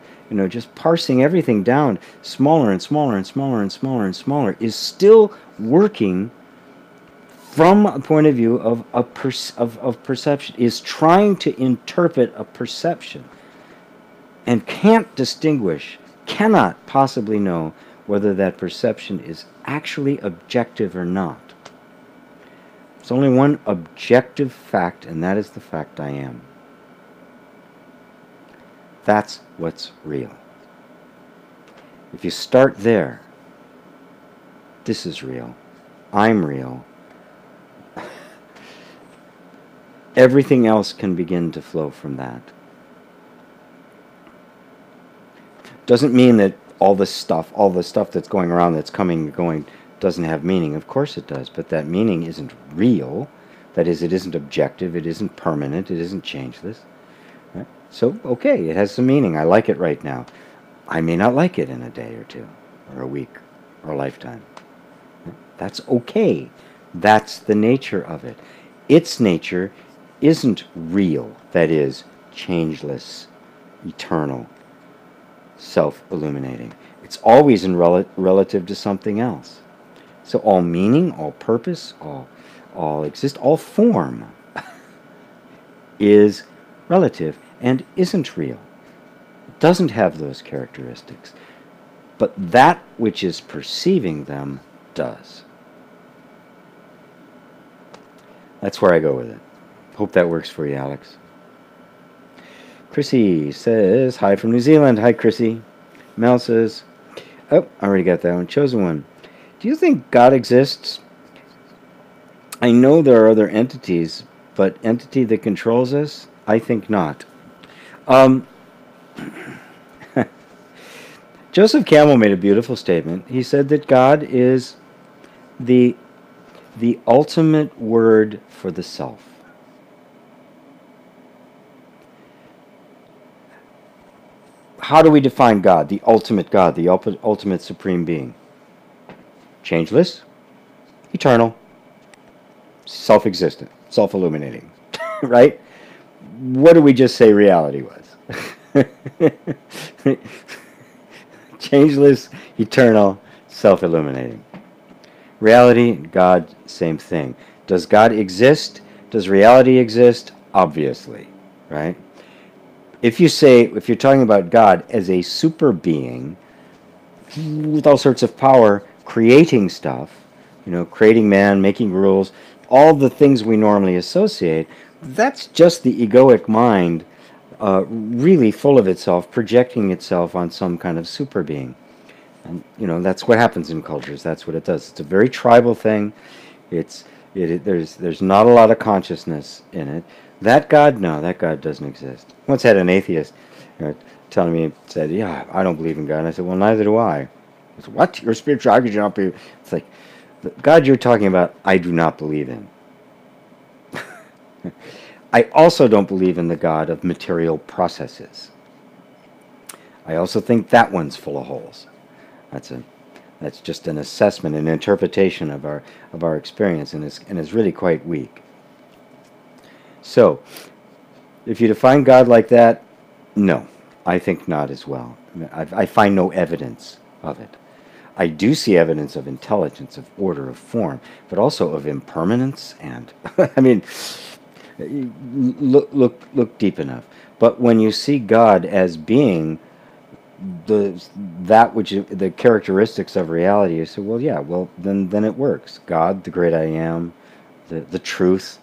just parsing everything down smaller and smaller and smaller and smaller and smaller, is still working from a point of view of of perception, is trying to interpret a perception and can't distinguish, cannot possibly know whether that perception is actually objective or not. There's only one objective fact, and that is the fact I am. That's what's real. If you start there, this is real, I'm real, everything else can begin to flow from that. Doesn't mean that all the stuff that's going around, that's coming and going, doesn't have meaning. Of course it does, but that meaning isn't real. That is, it isn't objective, it isn't permanent, it isn't changeless. Right? So, okay, it has some meaning. I like it right now. I may not like it in a day or two, or a week, or a lifetime. That's okay. That's the nature of it. Its nature isn't real, that is, changeless, eternal, self-illuminating. It's always in relative to something else. So all meaning, all purpose, all exist, all form is relative and isn't real. It doesn't have those characteristics. But that which is perceiving them does. That's where I go with it. Hope that works for you, Alex. Chrissy says, hi from New Zealand. Hi, Chrissy. Mel says, oh, I already got that one. Chosen one. Do you think God exists? I know there are other entities, but entity that controls us? I think not. Joseph Campbell made a beautiful statement. He said that God is the ultimate word for the self. How do we define God, the ultimate supreme being? Changeless, eternal, self-existent, self-illuminating, right? What do we just say reality was? Changeless, eternal, self-illuminating. Reality, God, same thing. Does God exist? Does reality exist? Obviously, right? If you're talking about God as a super being with all sorts of power, creating stuff, creating man, making rules, all the things we normally associate, that's just the egoic mind really full of itself, projecting itself on some kind of super being. And, that's what happens in cultures. That's what it does. It's a very tribal thing. There's not a lot of consciousness in it. That God, no, that God doesn't exist. Once had an atheist telling me, said, yeah, I don't believe in God. And I said, well, neither do I. He said, what? You're spiritual? How could you not believe? It's like, the God you're talking about, I do not believe in. I also don't believe in the God of material processes. I also think that one's full of holes. That's just an assessment, an interpretation of our experience, and is really quite weak. So, if you define God like that, no, I think not as well. I find no evidence of it. I do see evidence of intelligence, of order, of form, but also of impermanence and, I mean, look deep enough. But when you see God as being the characteristics of reality, you say, well, yeah, well, then it works. God, the great I am, the truth,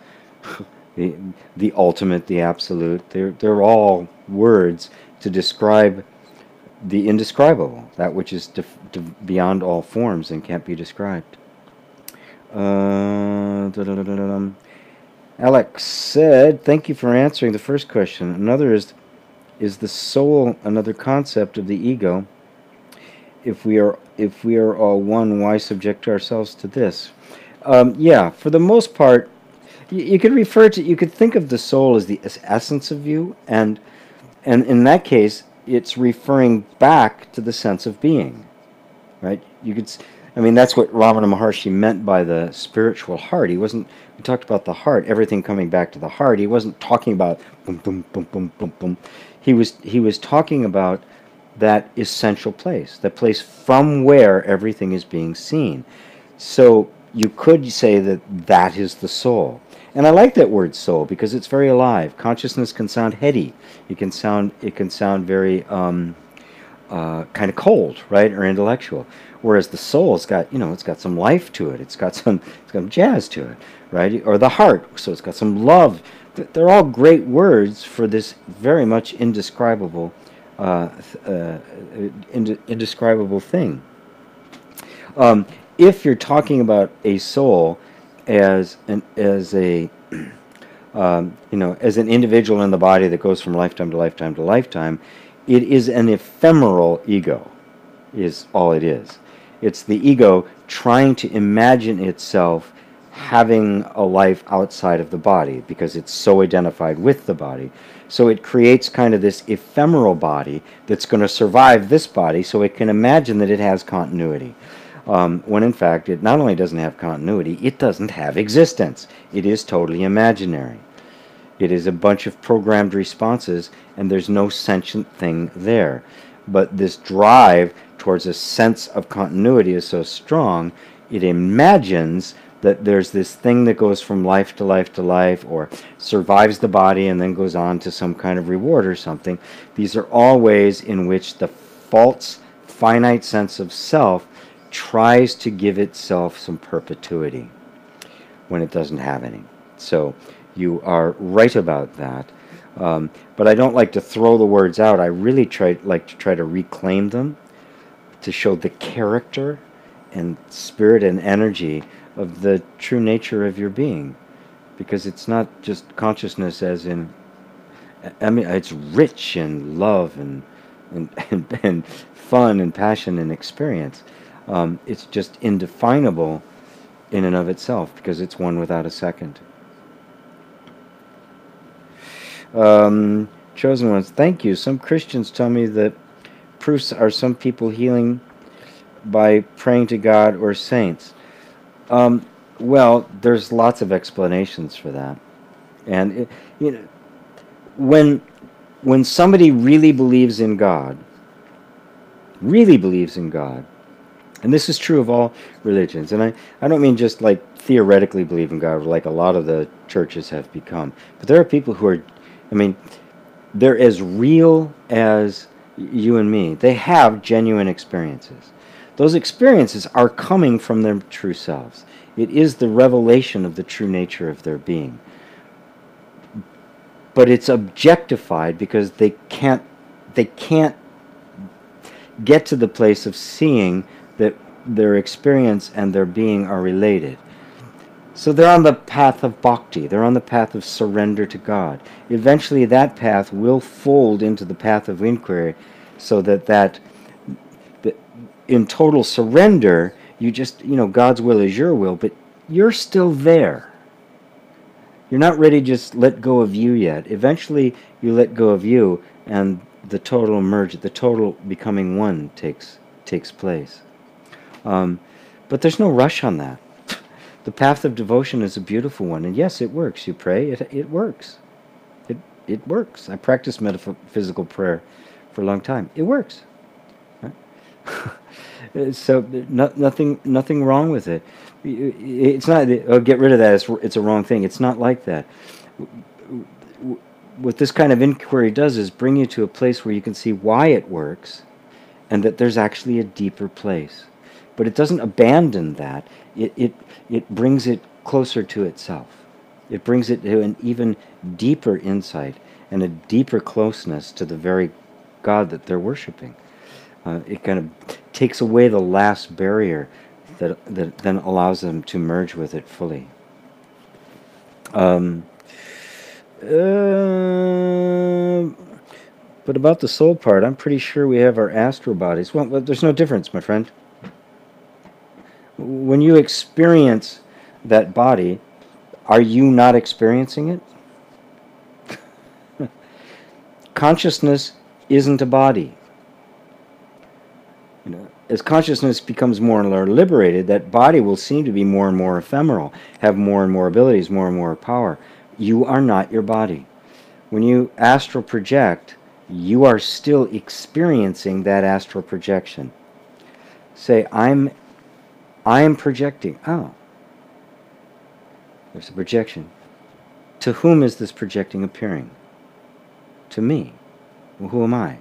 the ultimate, the absolute, they're all words to describe the indescribable, that which is beyond all forms and can't be described. Alex said, thank you for answering the first question. Another is the soul another concept of the ego? If we are all one, why subject ourselves to this? Yeah, for the most part, you could think of the soul as the essence of you, and in that case, it's referring back to the sense of being, right? That's what Ramana Maharshi meant by the spiritual heart. We talked about the heart, everything coming back to the heart. He wasn't talking about boom, boom, boom, boom, boom, boom. He was talking about that essential place, the place from where everything is being seen. So you could say that that is the soul. And I like that word soul because it's very alive. Consciousness can sound heady. It can sound very kind of cold, right, or intellectual. Whereas the soul's got, it's got some life to it. It's got some jazz to it, right? Or the heart, so it's got some love. They're all great words for this very much indescribable, indescribable thing. If you're talking about a soul as a as an individual in the body that goes from lifetime to lifetime to lifetime, it is an ephemeral ego, is all it is. It's the ego trying to imagine itself having a life outside of the body because it's so identified with the body. So it creates kind of this ephemeral body that's going to survive this body so it can imagine that it has continuity. When in fact it not only doesn't have continuity, it doesn't have existence. It is totally imaginary. It is a bunch of programmed responses, and there's no sentient thing there. But this drive towards a sense of continuity is so strong, it imagines that there's this thing that goes from life to life to life, or survives the body and then goes on to some kind of reward or something. These are all ways in which the false, finite sense of self tries to give itself some perpetuity when it doesn't have any. So you are right about that. But I don't like to throw the words out. I really like to try to reclaim them, to show the character and spirit and energy of the true nature of your being. Because it's not just consciousness as in, I mean, it's rich in love and fun and passion and experience. It's just indefinable in and of itself because it's one without a second. Chosen ones, thank you. Some Christians tell me that proofs are some people healing by praying to God or saints. Well, there's lots of explanations for that. And when somebody really believes in God, and this is true of all religions, and I don't mean just like theoretically believe in God, like a lot of the churches have become, but there are people who are, I mean, they're as real as you and me. They have genuine experiences. Those experiences are coming from their true selves. It is the revelation of the true nature of their being. But it's objectified because they can't get to the place of seeing that their experience and their being are related. So they're on the path of bhakti. They're on the path of surrender to God. Eventually that path will fold into the path of inquiry, so that in total surrender, you just, God's will is your will, but you're still there. You're not ready to just let go of you yet. Eventually you let go of you, and the total merge, the total becoming one takes place. But there's no rush on that. The path of devotion is a beautiful one, and yes, it works. You pray, it works. It works. I practiced metaphysical prayer for a long time. It works. Right? So nothing wrong with it. It's not, oh, get rid of that, it's a wrong thing. It's not like that. What this kind of inquiry does is bring you to a place where you can see why it works, and that there's actually a deeper place. But it doesn't abandon that. It brings it closer to itself. It brings it to an even deeper insight and a deeper closeness to the very God that they're worshiping. It kind of takes away the last barrier that then allows them to merge with it fully. But about the soul part, I'm pretty sure we have our astral bodies. Well, there's no difference, my friend. When you experience that body, are you not experiencing it? Consciousness isn't a body. As consciousness becomes more and more liberated, that body will seem to be more and more ephemeral, have more and more abilities, more and more power. You are not your body. When you astral project, you are still experiencing that astral projection. Say, I am projecting. Oh, There's a projection. To whom is this projecting appearing? To me. Well, who am I?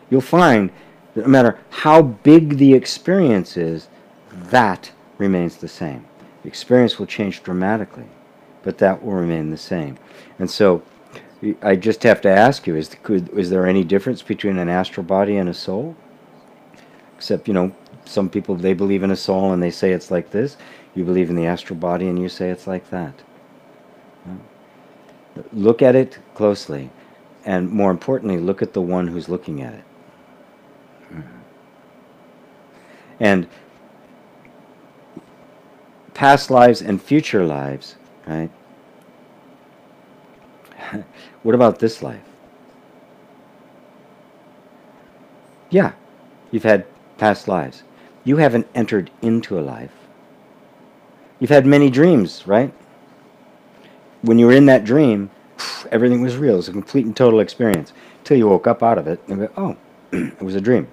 You'll find that no matter how big the experience is, that remains the same. The experience will change dramatically, but that will remain the same. And so I just have to ask you, is there any difference between an astral body and a soul? Except, some people, they believe in a soul and they say it's like this. You believe in the astral body and you say it's like that. Look at it closely, and more importantly, look at the one who's looking at it. And past lives and future lives, right? What about this life? Yeah, you've had past lives. You haven't entered into a life. You've had many dreams, right? When you were in that dream, everything was real. It was a complete and total experience. Until you woke up out of it and go, oh, it was a dream.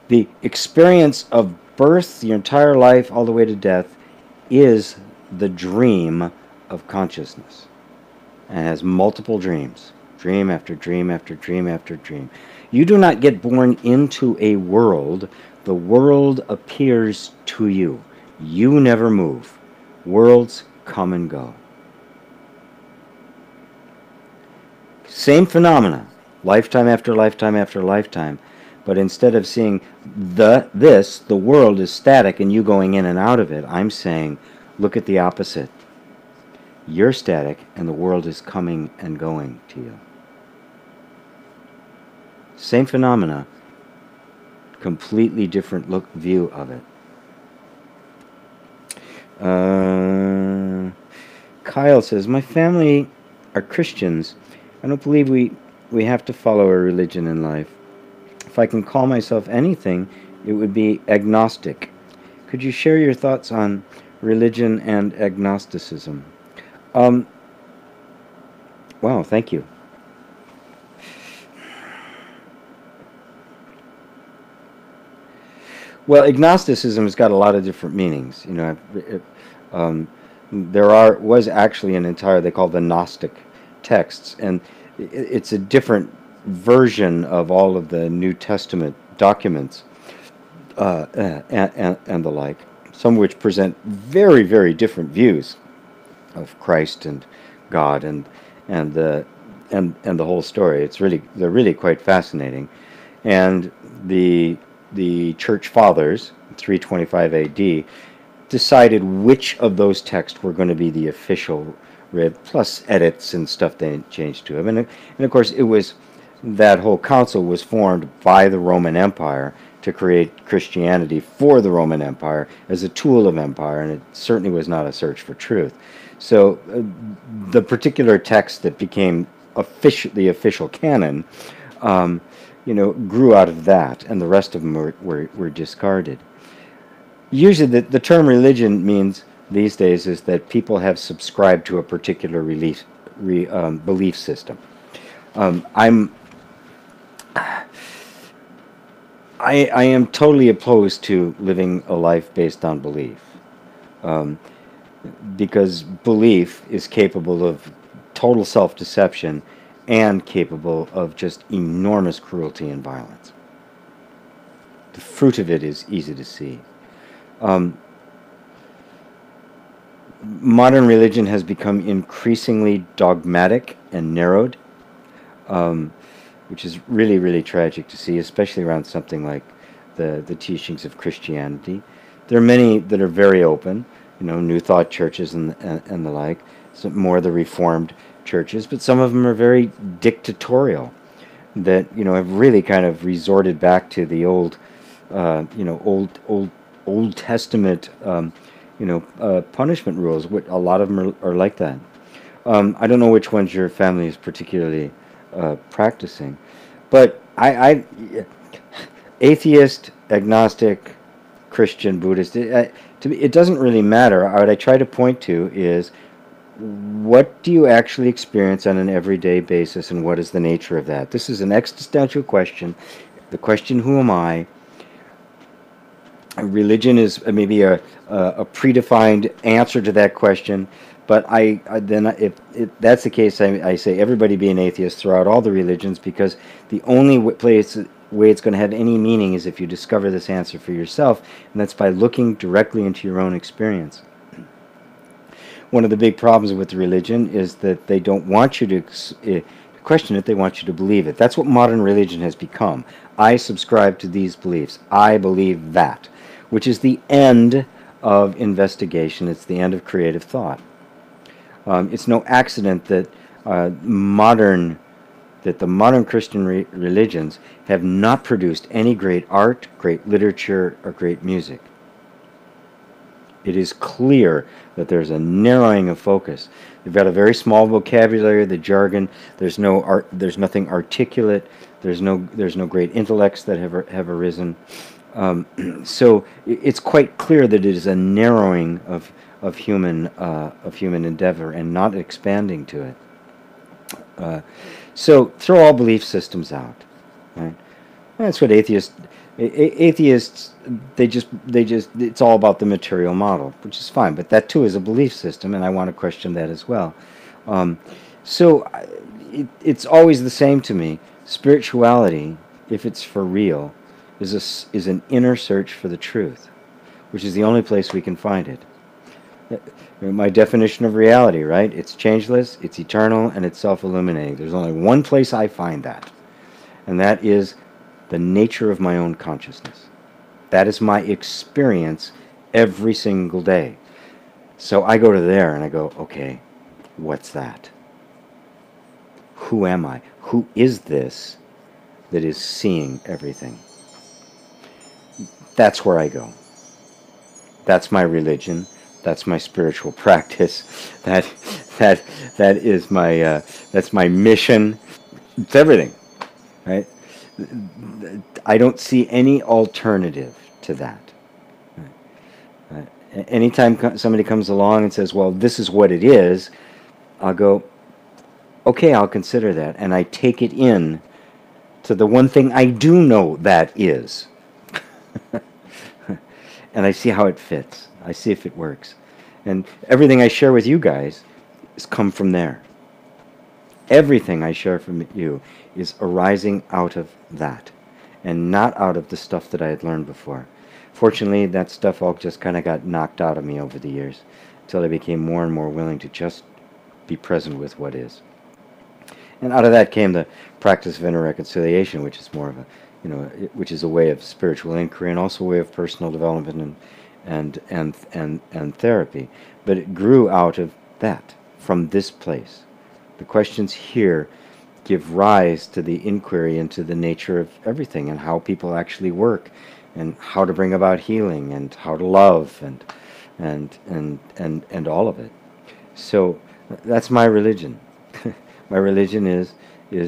The experience of birth, your entire life, all the way to death, is the dream of consciousness. And has multiple dreams. Dream after dream after dream after dream. You do not get born into a world. The world appears to you. You never move. Worlds come and go. Same phenomena, lifetime after lifetime after lifetime, but instead of seeing the world is static and you going in and out of it, I'm saying, look at the opposite. You're static and the world is coming and going to you. Same phenomena, completely different view of it. Kyle says, my family are Christians. I don't believe we have to follow a religion in life. If I can call myself anything, it would be agnostic. Could you share your thoughts on religion and agnosticism? Wow, thank you. Well, agnosticism has got a lot of different meanings. There was actually an entire, they call the Gnostic texts, and it's a different version of all of the New Testament documents and the like, some of which present very, very different views of Christ and God and the whole story. They're really quite fascinating, and the Church Fathers, 325 AD, decided which of those texts were going to be the official writ, plus edits and stuff they changed to them. And of course, that whole council was formed by the Roman Empire to create Christianity for the Roman Empire as a tool of empire, and it certainly was not a search for truth. So the particular text that became the official canon grew out of that, and the rest of them were discarded. Usually the term religion means these days is that people have subscribed to a particular belief system. I am totally opposed to living a life based on belief, because belief is capable of total self-deception and capable of just enormous cruelty and violence. The fruit of it is easy to see. Modern religion has become increasingly dogmatic and narrowed, which is really, really tragic to see, especially around something like the teachings of Christianity. There are many that are very open, New Thought churches and the like, some more of the Reformed churches, but some of them are very dictatorial, that have really kind of resorted back to the old Testament punishment rules. A lot of them are like that. I don't know which ones your family is particularly practicing, but I atheist, agnostic, Christian, Buddhist, to me, it doesn't really matter. What I try to point to is, what do you actually experience on an everyday basis, and what is the nature of that? This is an existential question. The question, who am I? Religion is maybe a predefined answer to that question, but then if that's the case, I say everybody be an atheist throughout all the religions, because the only way it's going to have any meaning is if you discover this answer for yourself, and that's by looking directly into your own experience. One of the big problems with religion is that they don't want you to question it, they want you to believe it. That's what modern religion has become. I subscribe to these beliefs. I believe that, which is the end of investigation. It's the end of creative thought. It's no accident that the modern Christian religions have not produced any great art, great literature, or great music. It is clear that there's a narrowing of focus. They've got a very small vocabulary, the jargon. There's no art. There's nothing articulate. There's no great intellects that have arisen. So it's quite clear that it is a narrowing of human endeavor and not expanding to it. So throw all belief systems out. Right? That's what atheists. Atheists, it's all about the material model, which is fine, but that too is a belief system, and I want to question that as well. So it's always the same to me. Spirituality, if it's for real, is an inner search for the truth, which is the only place we can find it. My definition of reality, right? It's changeless, it's eternal, and it's self-illuminating. There's only one place I find that, and that is the nature of my own consciousness. That is my experience every single day. So I go to there and I go, okay, what's that? Who am I? Who is this that is seeing everything? That's where I go. That's my religion. That's my spiritual practice. That is my that's my mission. It's everything, right? I don't see any alternative to that. Anytime somebody comes along and says, well, this is what it is, I'll go, okay, I'll consider that. And I take it in to the one thing I do know that is. And I see how it fits. I see if it works. And everything I share with you guys has come from there. Everything I share from you is arising out of that, and not out of the stuff that I had learned before. Fortunately, that stuff all just kind of got knocked out of me over the years, until I became more and more willing to just be present with what is. And out of that came the practice of inner reconciliation, which is more of a, which is a way of spiritual inquiry and also a way of personal development and therapy. But it grew out of that, from this place. The questions here give rise to the inquiry into the nature of everything and how people actually work, and how to bring about healing, and how to love, and all of it. So that's my religion. My religion is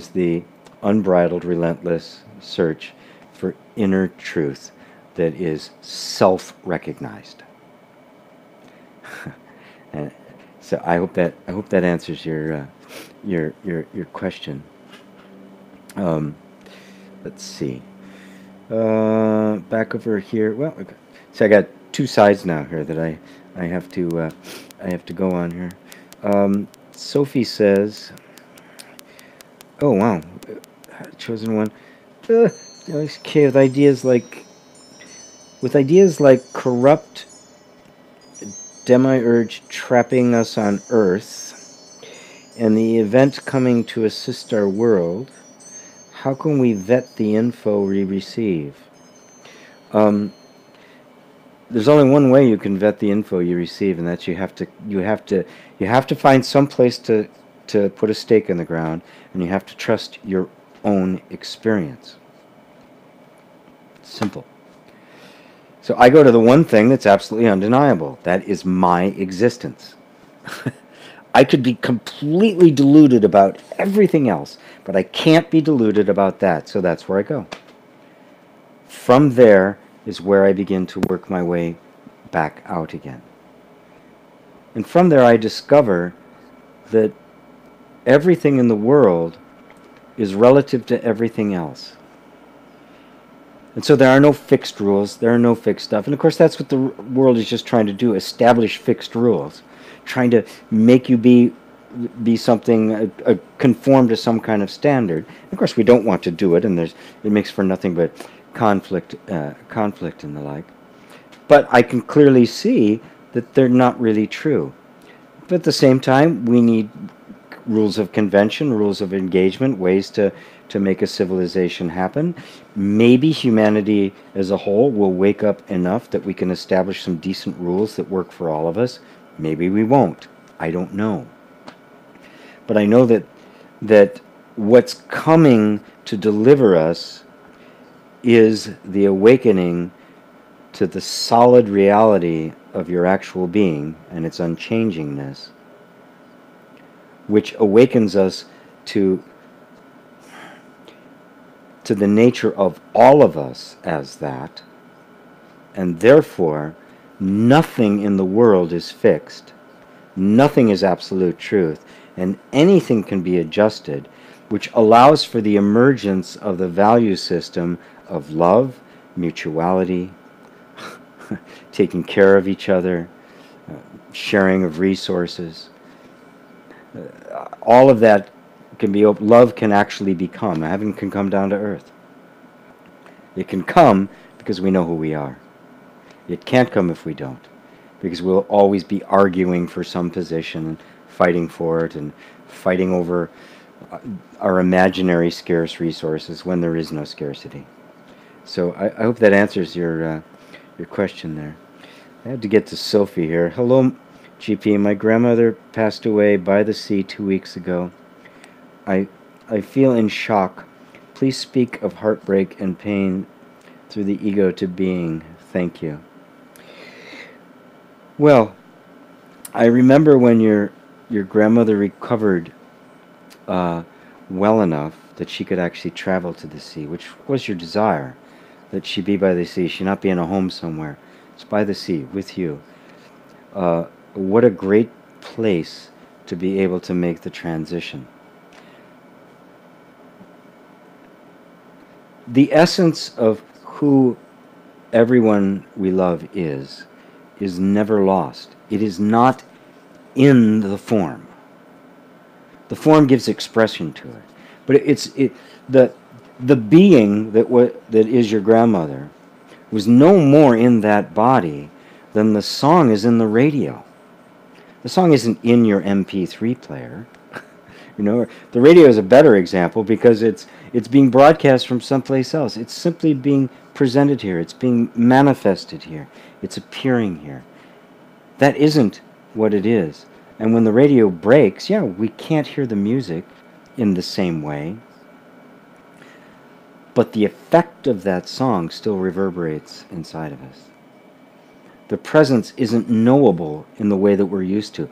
the unbridled, relentless search for inner truth that is self-recognized. And so I hope that answers your question. Let's see. Back over here. Well, okay. So I got two sides now here that I have to go on here. Sophie says, "Oh wow, chosen one." Okay, with ideas like corrupt demiurge trapping us on Earth, and the event coming to assist our world, how can we vet the info we receive? There's only one way you can vet the info you receive, and that's you have to find some place to put a stake in the ground, and you have to trust your own experience. Simple. So I go to the one thing that's absolutely undeniable. That is my existence. I could be completely deluded about everything else, but I can't be deluded about that, so that's where I go. From there is where I begin to work my way back out again. And from there I discover that everything in the world is relative to everything else. And so there are no fixed rules, there are no fixed stuff. And of course that's what the world is just trying to do, establish fixed rules, trying to make you be something, conform to some kind of standard. And of course we don't want to do it, and it makes for nothing but conflict and the like. But I can clearly see that they're not really true. But at the same time, we need rules of convention, rules of engagement, ways to make a civilization happen. Maybe humanity as a whole will wake up enough that we can establish some decent rules that work for all of us. Maybe we won't. I don't know. But I know that what's coming to deliver us is the awakening to the solid reality of your actual being and its unchangingness, which awakens us to the nature of all of us as that, and therefore nothing in the world is fixed, nothing is absolute truth, and anything can be adjusted, which allows for the emergence of the value system of love, mutuality, taking care of each other, sharing of resources. All of that can be open. Love can actually become. Heaven can come down to earth. It can come because we know who we are. It can't come if we don't, because we'll always be arguing for some position and fighting for it and fighting over our imaginary scarce resources when there is no scarcity. So I hope that answers your question there. I had to get to Sophie here. Hello, GP. My grandmother passed away by the sea 2 weeks ago. I feel in shock. Please speak of heartbreak and pain through the ego to being. Thank you. Well, I remember when your grandmother recovered well enough that she could actually travel to the sea, which was your desire, that she be by the sea, she not be in a home somewhere. It's by the sea with you. What a great place to be able to make the transition. The essence of who everyone we love is never lost. It is not in the form. The form gives expression to it, but the being that is your grandmother was no more in that body than the song is in the radio. The song isn't in your MP3 player. You know, the radio is a better example because it's being broadcast from someplace else. It's simply being presented here. It's being manifested here. It's appearing here. That isn't what it is. And when the radio breaks, yeah, we can't hear the music in the same way. But the effect of that song still reverberates inside of us. The presence isn't knowable in the way that we're used to.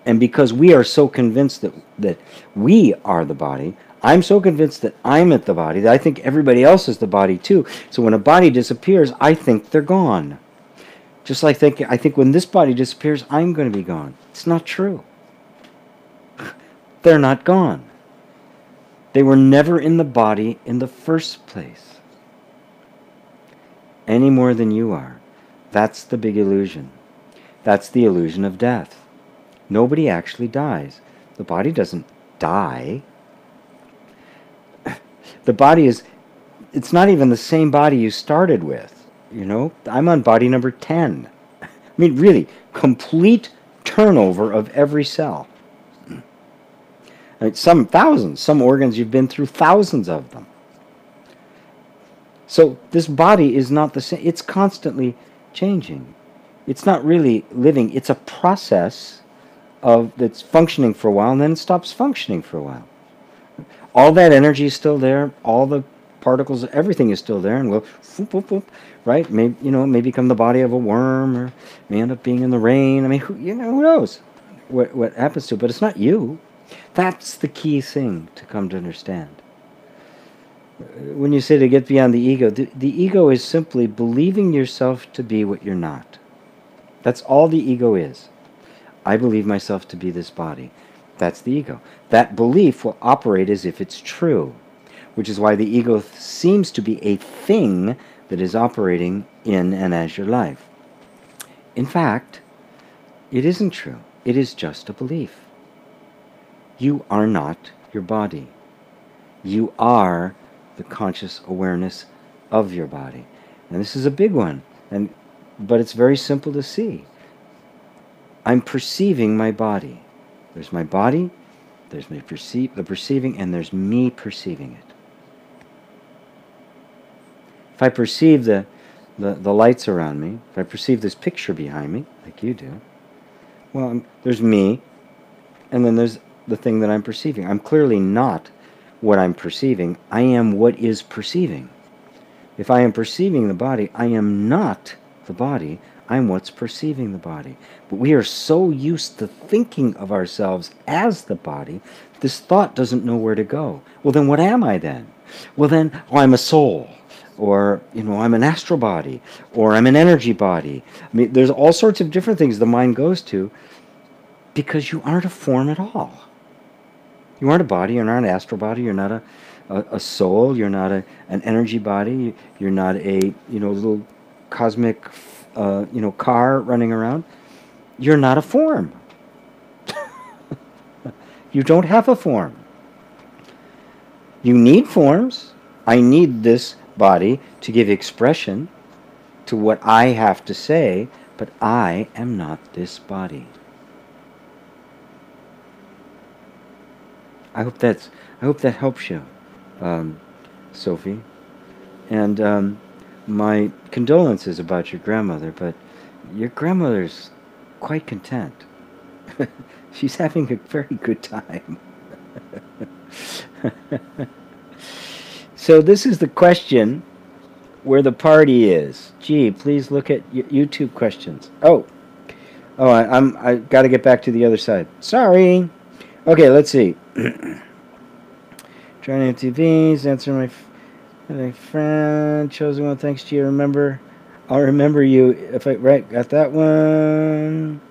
And because we are so convinced that we are the body, I'm so convinced that I'm at the body that I think everybody else is the body too. So when a body disappears, I think they're gone. Just like I think when this body disappears, I'm going to be gone. It's not true. They're not gone. They were never in the body in the first place. Any more than you are. That's the big illusion. That's the illusion of death. Nobody actually dies. The body doesn't die. The body it's not even the same body you started with. You know, I'm on body number 10. I mean, really, complete turnover of every cell. I mean, some thousands, some organs you've been through thousands of them. So this body is not the same. It's constantly changing. It's not really living. It's a process that's functioning for a while and then it stops functioning for a while. All that energy is still there. All the particles, everything is still there, and will, right? May become the body of a worm, or may end up being in the rain. I mean, who knows what happens to it? But it's not you. That's the key thing to come to understand. When you say to get beyond the ego, the ego is simply believing yourself to be what you're not. That's all the ego is. I believe myself to be this body. That's the ego. That belief will operate as if it's true, which is why the ego seems to be a thing that is operating in and as your life. In fact, it isn't true. It is just a belief. You are not your body. You are the conscious awareness of your body. And this is a big one, but it's very simple to see. I'm perceiving my body. There's my body, there's the perceiving, and there's me perceiving it. If I perceive the lights around me, if I perceive this picture behind me, like you do, well, there's me, and then there's the thing that I'm perceiving. I'm clearly not what I'm perceiving. I am what is perceiving. If I am perceiving the body, I am not the body. I'm what's perceiving the body. But we are so used to thinking of ourselves as the body, this thought doesn't know where to go. Well, then what am I then? Well, then, I'm a soul. Or, I'm an astral body. Or I'm an energy body. I mean, there's all sorts of different things the mind goes to because you aren't a form at all. You aren't a body. You're not an astral body. You're not a soul. You're not an energy body. You're not a little cosmic car running around. You're not a form. You don't have a form. You need forms. I need this body to give expression to what I have to say, but I am not this body. I hope that helps you, Sophie. And my condolences about your grandmother, but your grandmother's quite content. She's having a very good time. So this is the question where the party is. Gee, please look at YouTube questions. I got to get back to the other side. Sorry. Okay, let's see. Trying TVs, answer my friend, chosen one, thanks to you. I'll remember you if I got that one.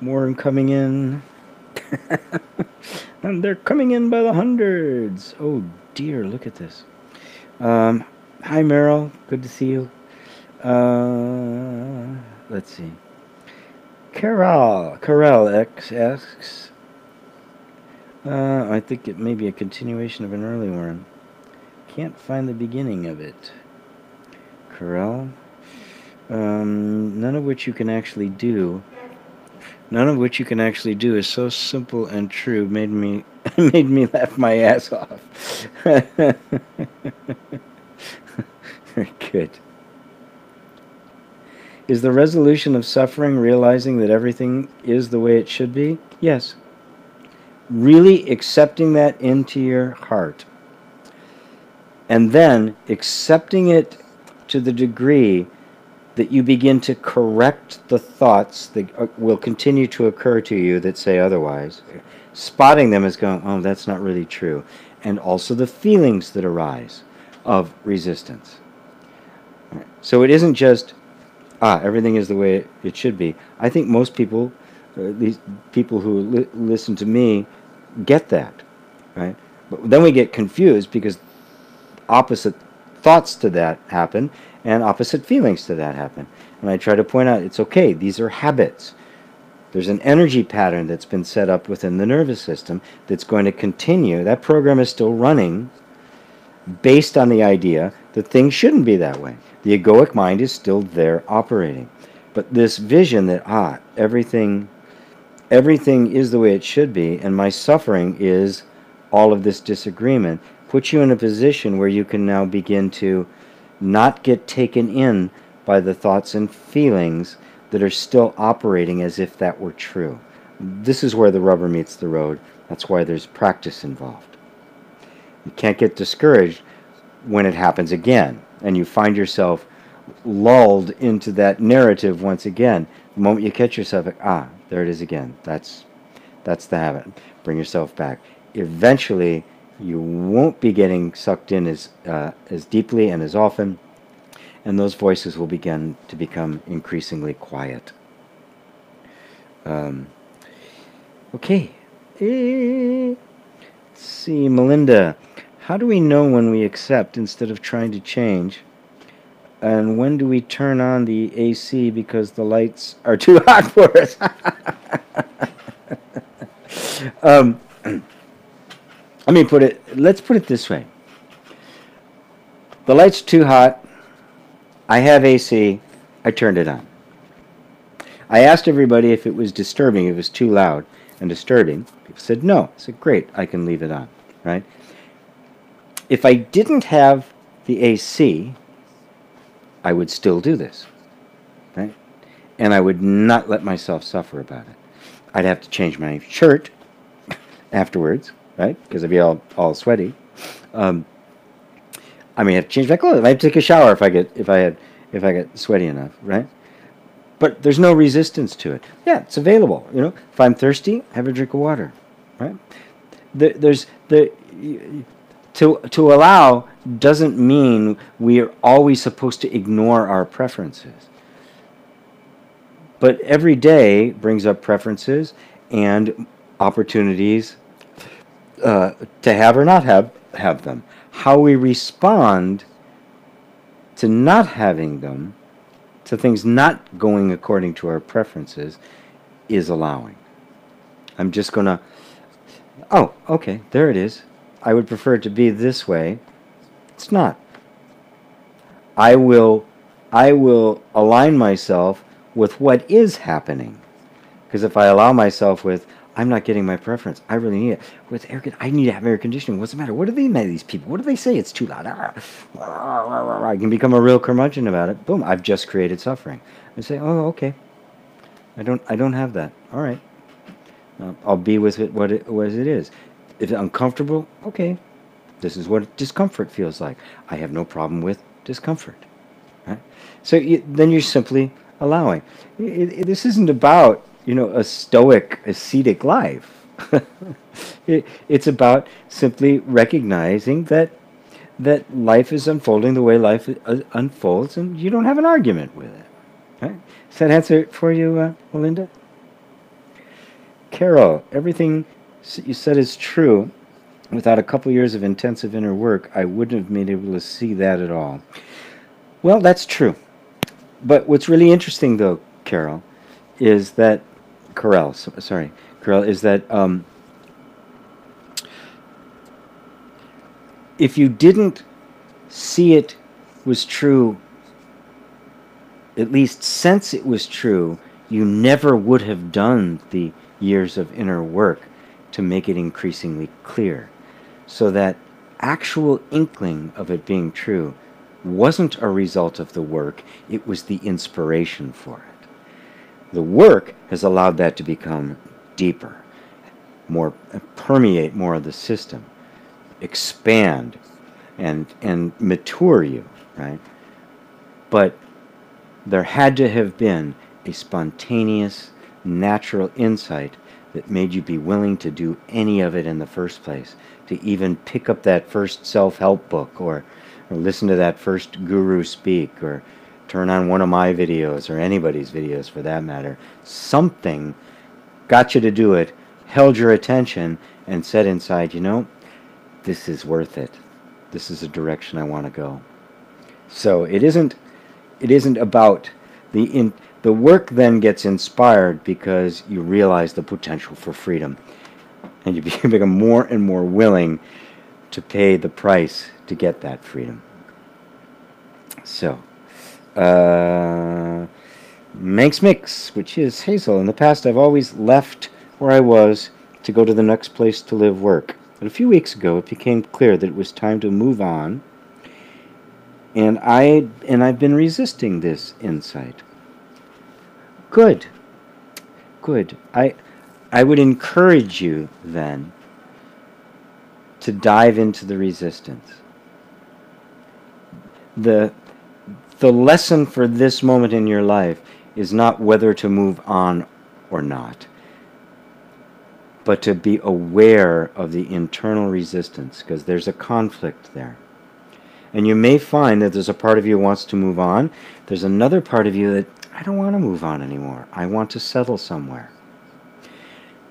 More coming in. And they're coming in by the hundreds. Oh dear, look at this. Hi Meryl, good to see you. Let's see. Carol X asks, I think it may be a continuation of an early one. Can't find the beginning of it. Carol, none of which you can actually do. None of which you can actually do is so simple and true. Made me laugh my ass off. Very good. Is the resolution of suffering realizing that everything is the way it should be? Yes. Really accepting that into your heart. And then accepting it to the degree that you begin to correct the thoughts that will continue to occur to you that say otherwise. Spotting them as going, oh, that's not really true. And also the feelings that arise of resistance. So it isn't just, everything is the way it should be. I think most people, these people who listen to me, get that, right? But then we get confused because opposite thoughts to that happen and opposite feelings to that happen. And I try to point out, it's okay, these are habits. There's an energy pattern that's been set up within the nervous system that's going to continue. That program is still running based on the idea that things shouldn't be that way. The egoic mind is still there operating. But this vision that, everything is the way it should be, and my suffering is all of this disagreement, puts you in a position where you can now begin to not get taken in by the thoughts and feelings that are still operating as if that were true. This is where the rubber meets the road. That's why there's practice involved. You can't get discouraged when it happens again, and you find yourself lulled into that narrative once again. The moment you catch yourself, there it is again. That's the habit. Bring yourself back. Eventually, you won't be getting sucked in as deeply and as often, and those voices will begin to become increasingly quiet. Okay. Let's see, Melinda. how do we know when we accept instead of trying to change? And when do we turn on the AC because the lights are too hot for us? um, let's put it this way. The light's too hot. I have AC. I turned it on. I asked everybody if it was disturbing, if it was too loud and disturbing. People said no. I said, great, I can leave it on, right? If I didn't have the AC, I would still do this, right? And I would not let myself suffer about it. I'd have to change my shirt afterwards, right? Because I'd be all sweaty. I may have to change my clothes. I have to take a shower if I get sweaty enough, right? But there's no resistance to it. Yeah, it's available. You know, if I'm thirsty, have a drink of water, right? To allow doesn't mean we are always supposed to ignore our preferences. But every day brings up preferences and opportunities to have or not have them. How we respond to not having them, to things not going according to our preferences, is allowing. I'm just going to, oh, okay, there it is. I would prefer it to be this way. It's not. I will align myself with what is happening. Because if I allow myself with, I'm not getting my preference, I really need it. With I need to have air conditioning. What's the matter? What do they make, these people? What do they say? It's too loud. I can become a real curmudgeon about it. Boom, I've just created suffering. I say, oh, okay. I don't have that. All right. I'll be with it what it is. If it's uncomfortable, okay. This is what discomfort feels like. I have no problem with discomfort. Right? So then you're simply allowing. This isn't about, you know, a stoic, ascetic life. It's about simply recognizing that life is unfolding the way life unfolds, and you don't have an argument with it. Right? Does that answer it for you, Melinda? Carol, everything you said is true. Without a couple years of intensive inner work, I wouldn't have been able to see that at all. Well, that's true. But what's really interesting, though, Carol, is that Carol, is that if you didn't see it was true, at least sense it was true, you never would have done the years of inner work to make it increasingly clear. So that actual inkling of it being true wasn't a result of the work, it was the inspiration for it. The work has allowed that to become deeper, more permeate more of the system, expand and mature you, right? But there had to have been a spontaneous, natural insight that made you be willing to do any of it in the first place, to even pick up that first self-help book or listen to that first guru speak or turn on one of my videos or anybody's videos for that matter. Something got you to do it, held your attention, and said inside, you know, this is worth it. This is a direction I want to go. So it isn't about the work then gets inspired because you realize the potential for freedom. And you become more and more willing to pay the price to get that freedom. So, Manx Mix, which is Hazel. In the past, I've always left where I was to go to the next place to live, work. But a few weeks ago, it became clear that it was time to move on. And I've been resisting this insight. Good. I would encourage you then to dive into the resistance. The lesson for this moment in your life is not whether to move on or not, but to be aware of the internal resistance, because there's a conflict there. And you may find that there's a part of you who wants to move on. There's another part of you that, I don't want to move on anymore. I want to settle somewhere.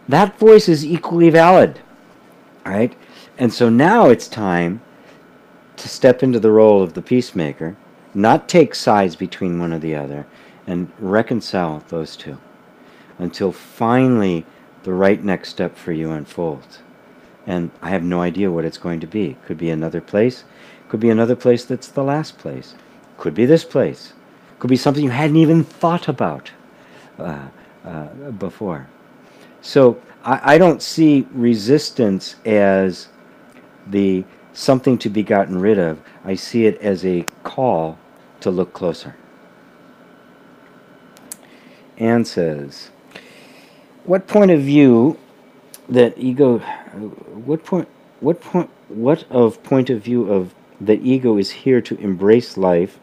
That voice is equally valid, right? And so now it's time to step into the role of the peacemaker, not take sides between one or the other, and reconcile those two until finally the right next step for you unfolds. And I have no idea what it's going to be. Could be another place. Could be another place that's the last place. Could be this place. Could be something you hadn't even thought about before. So I don't see resistance as the something to be gotten rid of. I see it as a call to look closer. Anne says, what point of view that ego, what point of view of that ego is here to embrace life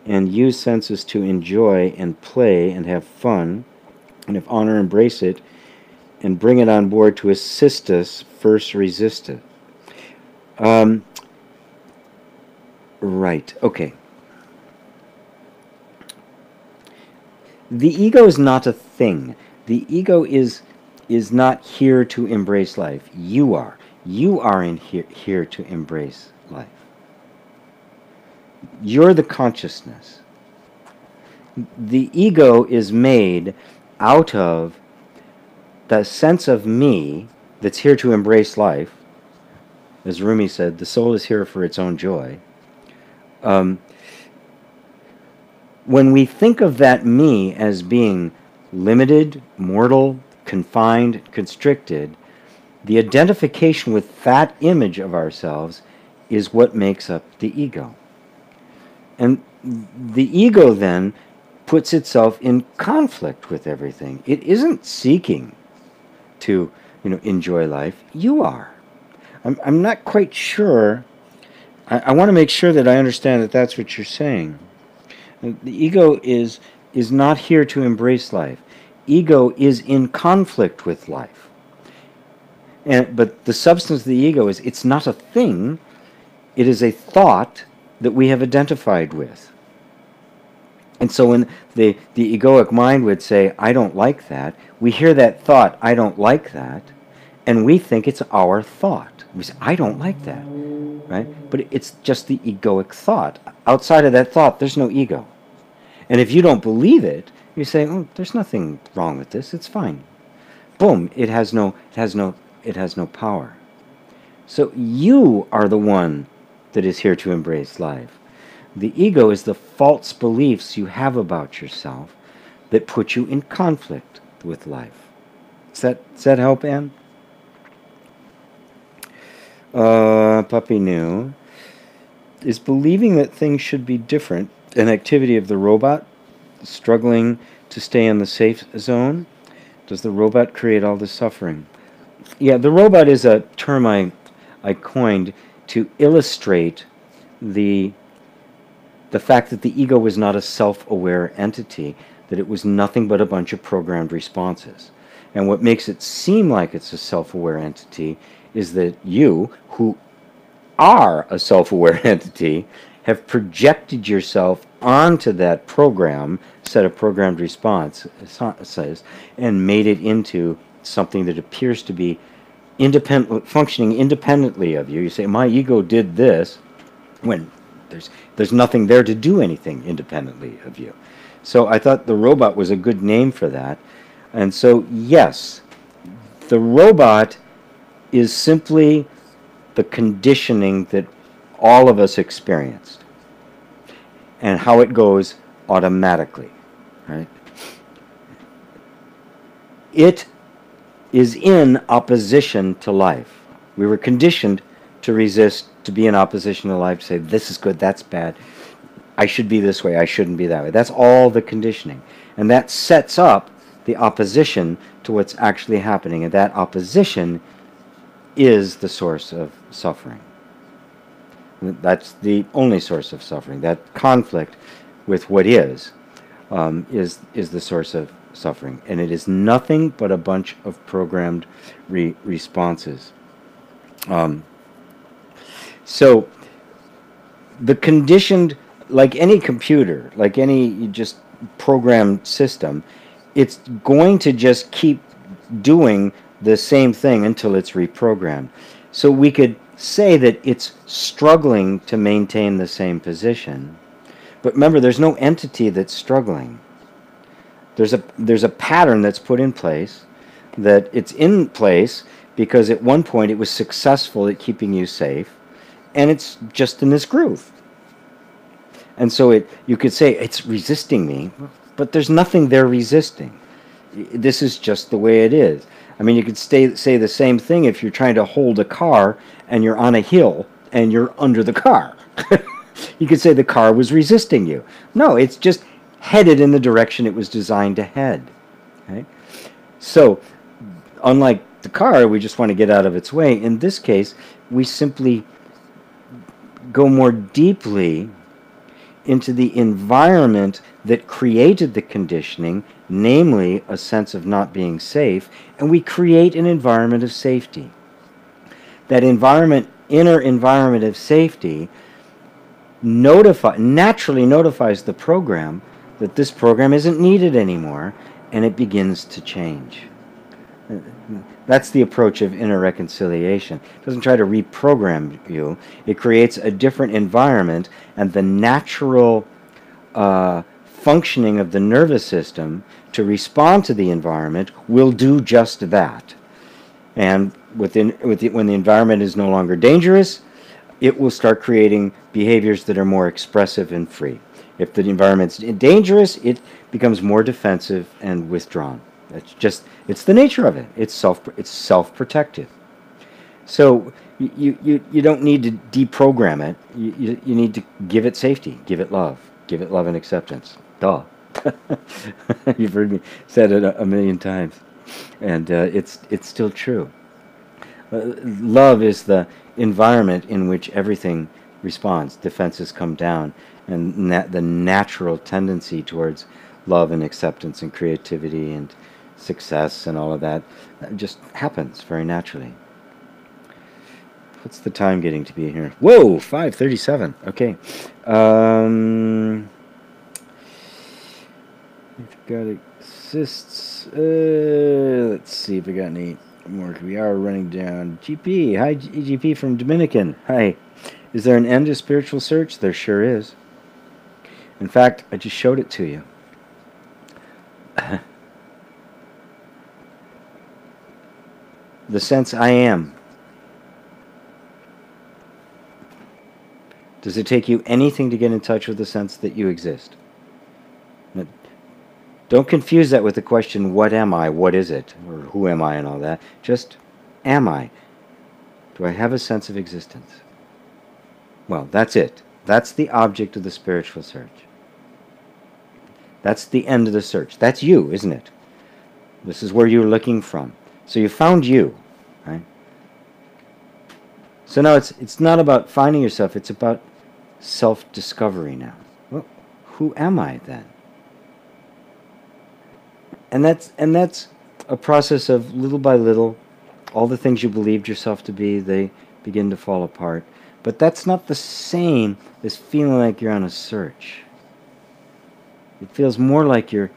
and use senses to enjoy and play and have fun, and if honor, embrace it and bring it on board to assist us, first resist it. Right, okay. The ego is not a thing. The ego is not here to embrace life. You are. You are here to embrace life. You're the consciousness. The ego is made out of the sense of me that's here to embrace life. As Rumi said, the soul is here for its own joy. When we think of that me as being limited, mortal, confined, constricted, the identification with that image of ourselves is what makes up the ego. And the ego then puts itself in conflict with everything. It isn't seeking to, enjoy life. You are. I'm not quite sure. I want to make sure that I understand that that's what you're saying. The ego is not here to embrace life. Ego is in conflict with life. But the substance of the ego is, it's not a thing. It is a thought that we have identified with. And so when the egoic mind would say, I don't like that, we hear that thought, I don't like that, and we think it's our thought. We say, I don't like that, right? But it's just the egoic thought. Outside of that thought, there's no ego. And if you don't believe it, you say, oh, there's nothing wrong with this, it's fine. Boom, it has no power. So you are the one that is here to embrace life. The ego is the false beliefs you have about yourself that put you in conflict with life. Does that help, Anne? Puppy New. Is believing that things should be different an activity of the robot, struggling to stay in the safe zone? Does the robot create all the suffering? Yeah, the robot is a term I coined to illustrate the fact that the ego was not a self-aware entity, that it was nothing but a bunch of programmed responses. And what makes it seem like it's a self-aware entity is that you, who are a self-aware entity, have projected yourself onto that set of programmed responses, and made it into something that appears to be functioning independently of you. You say, my ego did this, when there's nothing there to do anything independently of you. So I thought the robot was a good name for that. And so, yes, the robot is simply the conditioning that all of us experienced and how it goes automatically, right? It is in opposition to life. We were conditioned to resist, to be in opposition to life, to say, this is good, that's bad, I should be this way, I shouldn't be that way. That's all the conditioning. And that sets up the opposition to what's actually happening. And that opposition is the source of suffering. That's the only source of suffering. That conflict with what is the source of suffering. And it is nothing but a bunch of programmed responses. So the conditioned, like any computer, like any just programmed system, it's going to just keep doing the same thing until it's reprogrammed. So we could say that it's struggling to maintain the same position. But remember, there's no entity that's struggling. There's a pattern that's put in place, that it's in place because at one point it was successful at keeping you safe, and it's just in this groove. And so you could say it's resisting me, but there's nothing there resisting. This is just the way it is. I mean, you could say the same thing if you're trying to hold a car and you're on a hill and you're under the car. You could say the car was resisting you. No, it's just headed in the direction it was designed to head. Okay? So, unlike the car, we just want to get out of its way. In this case, we simply go more deeply into the environment that created the conditioning, namely a sense of not being safe, and we create an environment of safety. That inner environment of safety naturally notifies the program that this program isn't needed anymore, and it begins to change. That's the approach of inner reconciliation. It doesn't try to reprogram you. It creates a different environment, and the natural functioning of the nervous system to respond to the environment will do just that. And when the environment is no longer dangerous, it will start creating behaviors that are more expressive and free. If the environment's dangerous, it becomes more defensive and withdrawn. It's the nature of it. It's self-protective. So you don't need to deprogram it. You need to give it safety, give it love and acceptance. Duh. You've heard me said it a million times, and it's still true. Love is the environment in which everything responds. Defenses come down, and the natural tendency towards love and acceptance and creativity and success and all of that just happens very naturally. What's the time getting to be here? Whoa, 5:37. Okay. We've got assists. Let's see if we got any more. We are running down. GP. Hi, GP from Dominican. Hi. Is there an end to spiritual search? There sure is. In fact, I just showed it to you. The sense I am. Does it take you anything to get in touch with the sense that you exist? Now, don't confuse that with the question, what am I, what is it, or who am I and all that. Just, am I? Do I have a sense of existence? Well, that's it. That's the object of the spiritual search. That's the end of the search. That's you, isn't it? This is where you're looking from. So you found you, right? So now it's not about finding yourself, it's about self-discovery now. Well, who am I then? And that's a process of little by little, all the things you believed yourself to be, they begin to fall apart. But that's not the same as feeling like you're on a search. It feels more like you're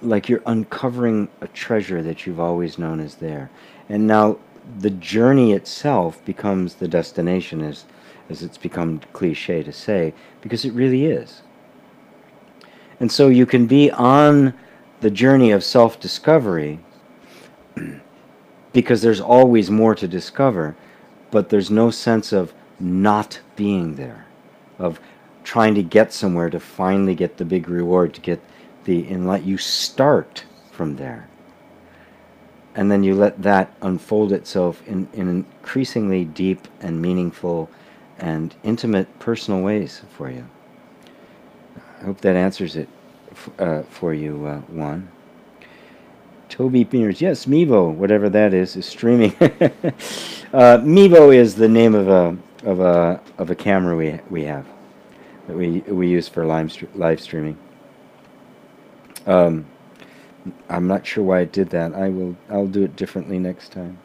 uncovering a treasure that you've always known is there. And now the journey itself becomes the destination, as it's become cliche to say, because it really is. And so you can be on the journey of self-discovery because there's always more to discover, but there's no sense of not being there, of trying to get somewhere to finally get the big reward, to get the enlightenment. You start from there. And then you let that unfold itself in increasingly deep and meaningful and intimate personal ways for you. I hope that answers it for you, Juan. Toby Beers, yes, Mevo, whatever that is streaming. Mevo is the name of a camera we have that we use for live streaming. I'm not sure why I did that. I'll do it differently next time.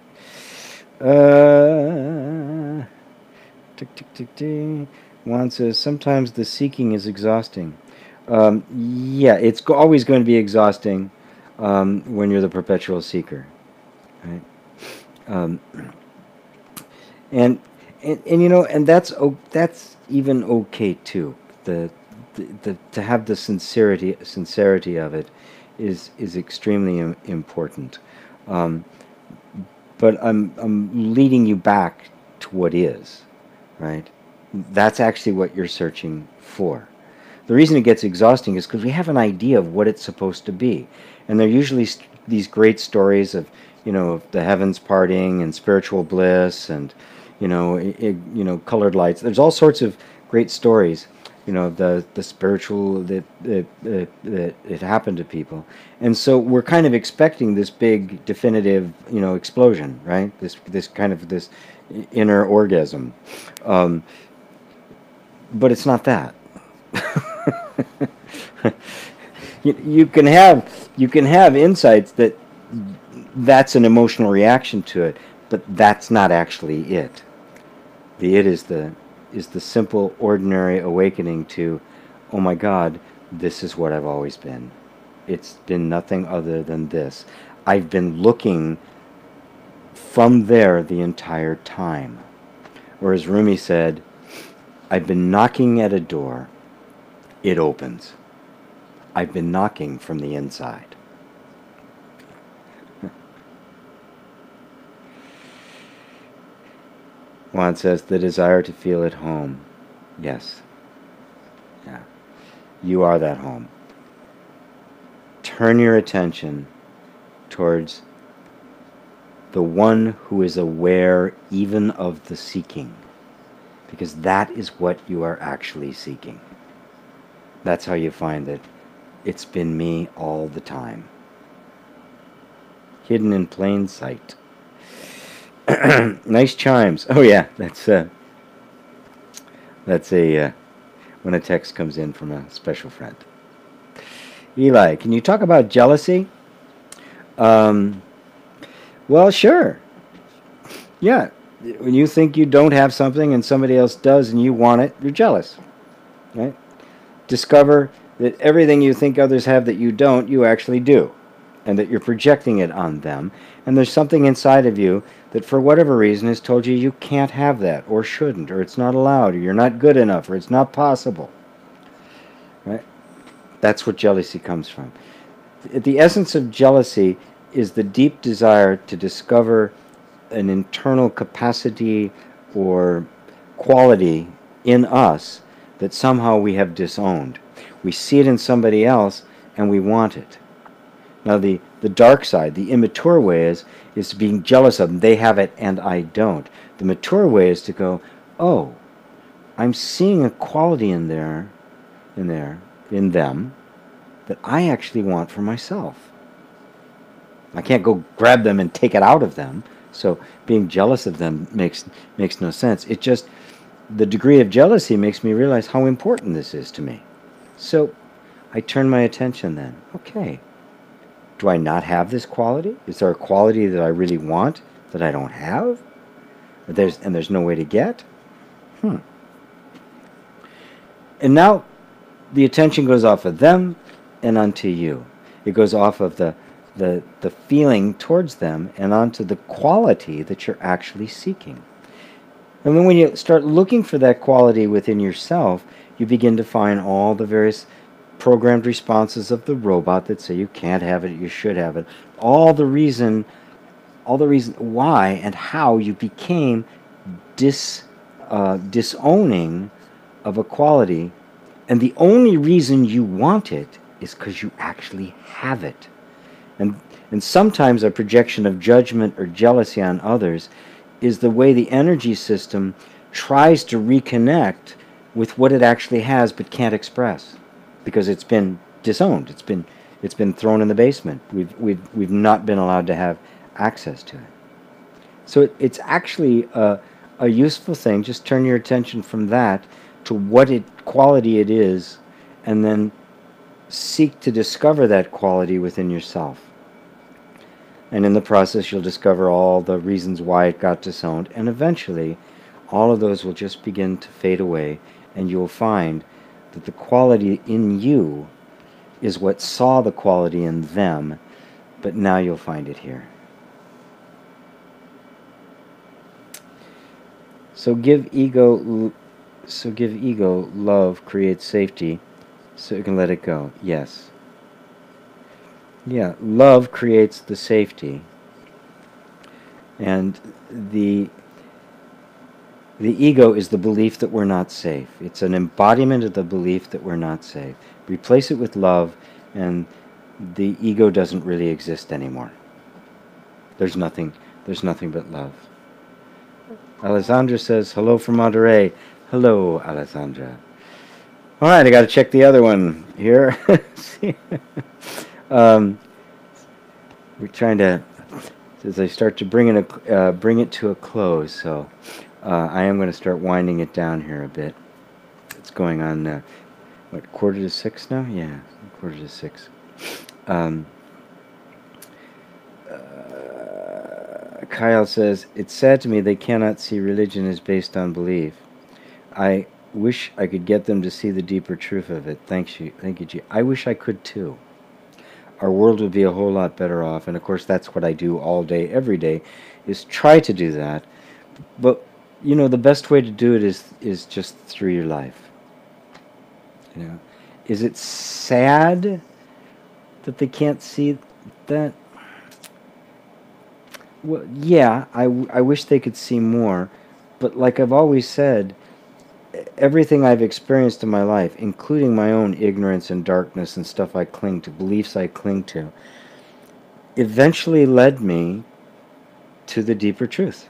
Tick tick tick tick. Juan says sometimes the seeking is exhausting. Yeah, it's always going to be exhausting when you're the perpetual seeker, right? And And you know, and that's even okay too. The to have the sincerity of it is extremely important. Um, but I'm leading you back to what is, right? That's actually what you're searching for. The reason it gets exhausting is because we have an idea of what it's supposed to be, and they're usually these great stories of, you know, of the heavens parting and spiritual bliss and, you know, colored lights. There's all sorts of great stories, you know, the spiritual that it happened to people, and so we're kind of expecting this big definitive, you know, explosion, right? This kind of this inner orgasm, um, but it's not that. You can have insights that that's an emotional reaction to it, but that's not actually it. The it is the simple ordinary awakening to, oh my God, this is what I've always been. It's been nothing other than this. I've been looking from there the entire time. Or as Rumi said, I've been knocking at a door, it opens. I've been knocking from the inside. Juan says, the desire to feel at home. Yes. Yeah. You are that home. Turn your attention towards the one who is aware even of the seeking, because that is what you are actually seeking. That's how you find that it's been me all the time. Hidden in plain sight. Nice chimes. Oh yeah, that's a when a text comes in from a special friend. Eli, can you talk about jealousy? Well, sure. Yeah. When you think you don't have something and somebody else does and you want it, you're jealous. Right? Discover that everything you think others have that you don't, you actually do. And that you're projecting it on them. And there's something inside of you that for whatever reason has told you you can't have that, or shouldn't, or it's not allowed, or you're not good enough, or it's not possible. Right? That's what jealousy comes from. The essence of jealousy is the deep desire to discover an internal capacity or quality in us that somehow we have disowned. We see it in somebody else and we want it. Now the dark side, the immature way is being jealous of them. They have it and I don't. The mature way is to go, oh, I'm seeing a quality in them that I actually want for myself. I can't go grab them and take it out of them. So being jealous of them makes no sense. It just, the degree of jealousy makes me realize how important this is to me. So I turn my attention then. Okay, do I not have this quality? Is there a quality that I really want that I don't have? There's no way to get? And now the attention goes off of them and onto you. It goes off of the feeling towards them and onto the quality that you're actually seeking. And then when you start looking for that quality within yourself, you begin to find all the various programmed responses of the robot that say you can't have it, you should have it. All the reason why and how you became disowning of a quality, and the only reason you want it is because you actually have it. And sometimes a projection of judgment or jealousy on others is the way the energy system tries to reconnect with what it actually has but can't express, because it's been disowned. It's been thrown in the basement. We've not been allowed to have access to it. So it's actually a useful thing. Just turn your attention from that to what quality it is, and then seek to discover that quality within yourself. And in the process, you'll discover all the reasons why it got disowned, and eventually all of those will just begin to fade away, and you'll find that the quality in you is what saw the quality in them, but now you'll find it here. So give ego, love creates safety, so you can let it go. Yes. Yeah, love creates the safety, and the the ego is the belief that we're not safe. It's an embodiment of the belief that we're not safe. Replace it with love, and the ego doesn't really exist anymore. There's nothing. There's nothing but love. Alessandra says hello from Monterey. Hello, Alessandra. All right, I got to check the other one here. um, we're trying to, as I start to bring it to a close. So I am going to start winding it down here a bit. It's going on, what, 5:45 now? Yeah, 5:45. Kyle says, it's sad to me they cannot see religion as based on belief. I wish I could get them to see the deeper truth of it. Thank you, G. I wish I could too. Our world would be a whole lot better off, and of course that's what I do all day, every day, is try to do that. But you know, the best way to do it is just through your life. You know, is it sad that they can't see that? Well, yeah, I wish they could see more, but like I've always said, everything I've experienced in my life, including my own ignorance and darkness and stuff I cling to, beliefs I cling to, eventually led me to the deeper truth.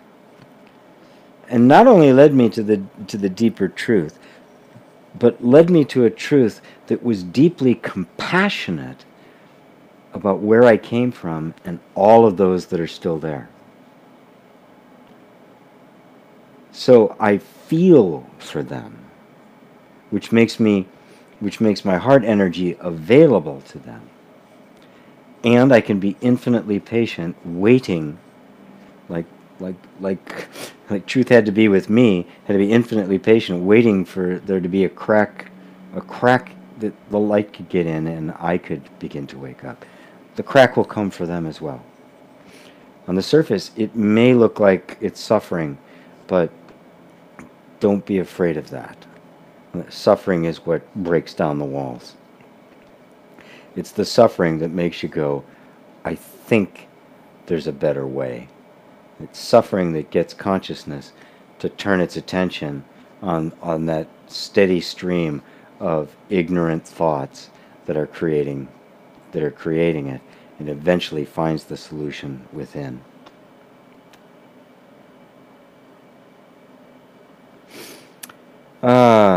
And not only led me to the deeper truth, but led me to a truth that was deeply compassionate about where I came from and all of those that are still there. So I feel for them, which makes my heart energy available to them. And I can be infinitely patient, waiting, like truth had to be with me, had to be infinitely patient, waiting for there to be a crack that the light could get in and I could begin to wake up. The crack will come for them as well. On the surface, it may look like it's suffering, but don't be afraid of that. Suffering is what breaks down the walls. It's the suffering that makes you go, I think there's a better way. It's suffering that gets consciousness to turn its attention on that steady stream of ignorant thoughts that are creating it, and eventually finds the solution within.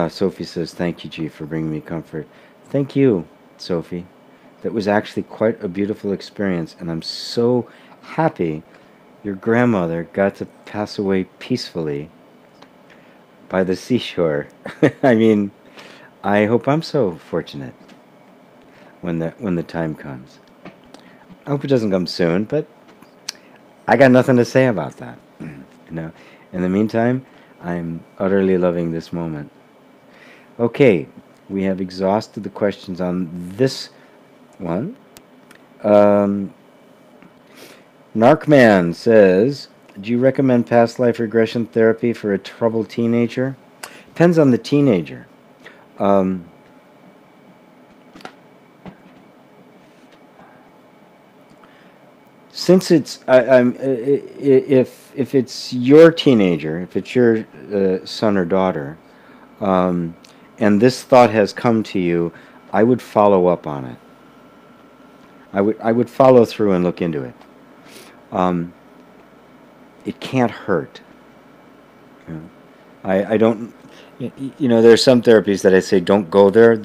Sophie says, thank you, G, for bringing me comfort. Thank you, Sophie. That was actually quite a beautiful experience, and I'm so happy your grandmother got to pass away peacefully by the seashore. I mean, I hope I'm so fortunate when the time comes. I hope it doesn't come soon, but I got nothing to say about that. You know. In the meantime, I'm utterly loving this moment. Okay, we have exhausted the questions on this one. Narcman says, do you recommend past life regression therapy for a troubled teenager? Depends on the teenager. Since it's if it's your teenager, if it's your son or daughter, and this thought has come to you, I would follow up on it. I would follow through and look into it. It can't hurt. You know, I don't. You know, there are some therapies that I say don't go there.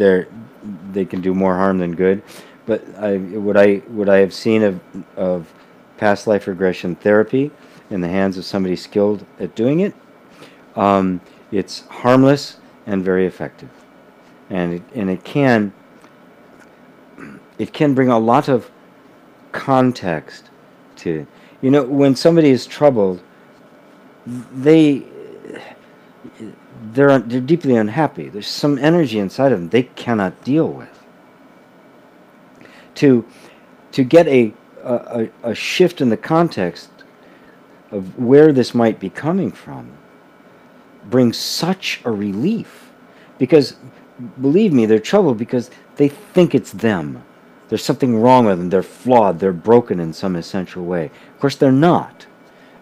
They can do more harm than good. But what I have seen of past life regression therapy in the hands of somebody skilled at doing it, it's harmless and very effective, and it can bring a lot of context to, you know, when somebody is troubled, they're deeply unhappy. There's some energy inside of them they cannot deal with. To get a shift in the context of where this might be coming from, brings such a relief, because believe me, they're troubled because they think it's them. There's something wrong with them. They're flawed. They're broken in some essential way. Of course, they're not.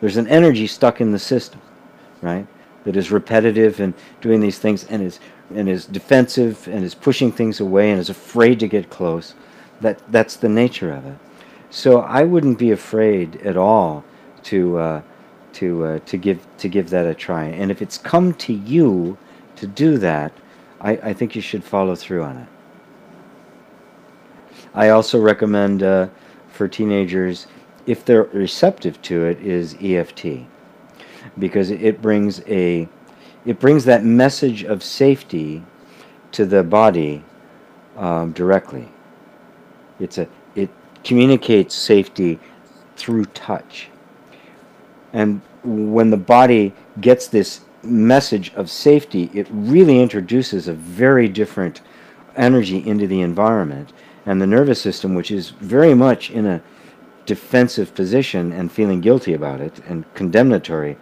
There's an energy stuck in the system, right? That is repetitive and doing these things, and is defensive and is pushing things away and is afraid to get close. That's the nature of it. So I wouldn't be afraid at all to give that a try. And if it's come to you to do that, I think you should follow through on it. I also recommend for teenagers, if they're receptive to it, is EFT, because it brings that message of safety to the body directly. It communicates safety through touch, and when the body gets this message of safety, it really introduces a very different energy into the environment, and the nervous system, which is very much in a defensive position and feeling guilty about it and condemnatory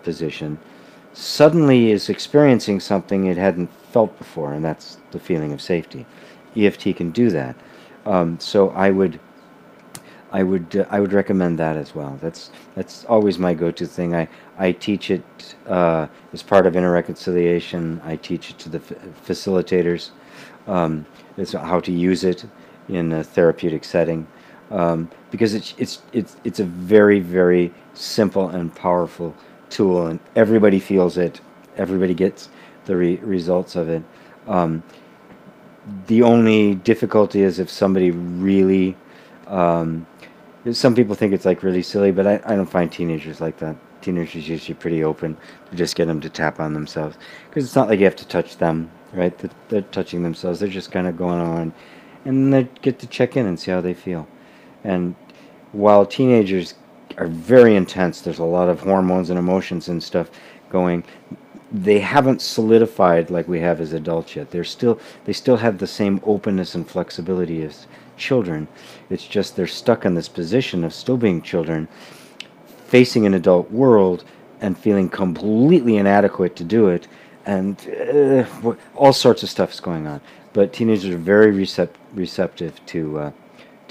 position, suddenly is experiencing something it hadn't felt before, and that's the feeling of safety. EFT can do that. So I would recommend that as well. That's always my go-to thing. I teach it as part of inner reconciliation. I teach it to the facilitators. It's how to use it in a therapeutic setting, because it's a very, very simple and powerful tool, and everybody feels it. Everybody gets the results of it. The only difficulty is if somebody really, some people think it's like really silly, but I don't find teenagers like that. Teenagers are usually pretty open to just get them to tap on themselves, because it's not like you have to touch them, right? They're touching themselves. They're just kind of going on, and they get to check in and see how they feel. And while teenagers are very intense, there's a lot of hormones and emotions and stuff going, they haven't solidified like we have as adults yet. They still have the same openness and flexibility as children. It's just they're stuck in this position of still being children, facing an adult world and feeling completely inadequate to do it, and all sorts of stuff is going on. But teenagers are very receptive to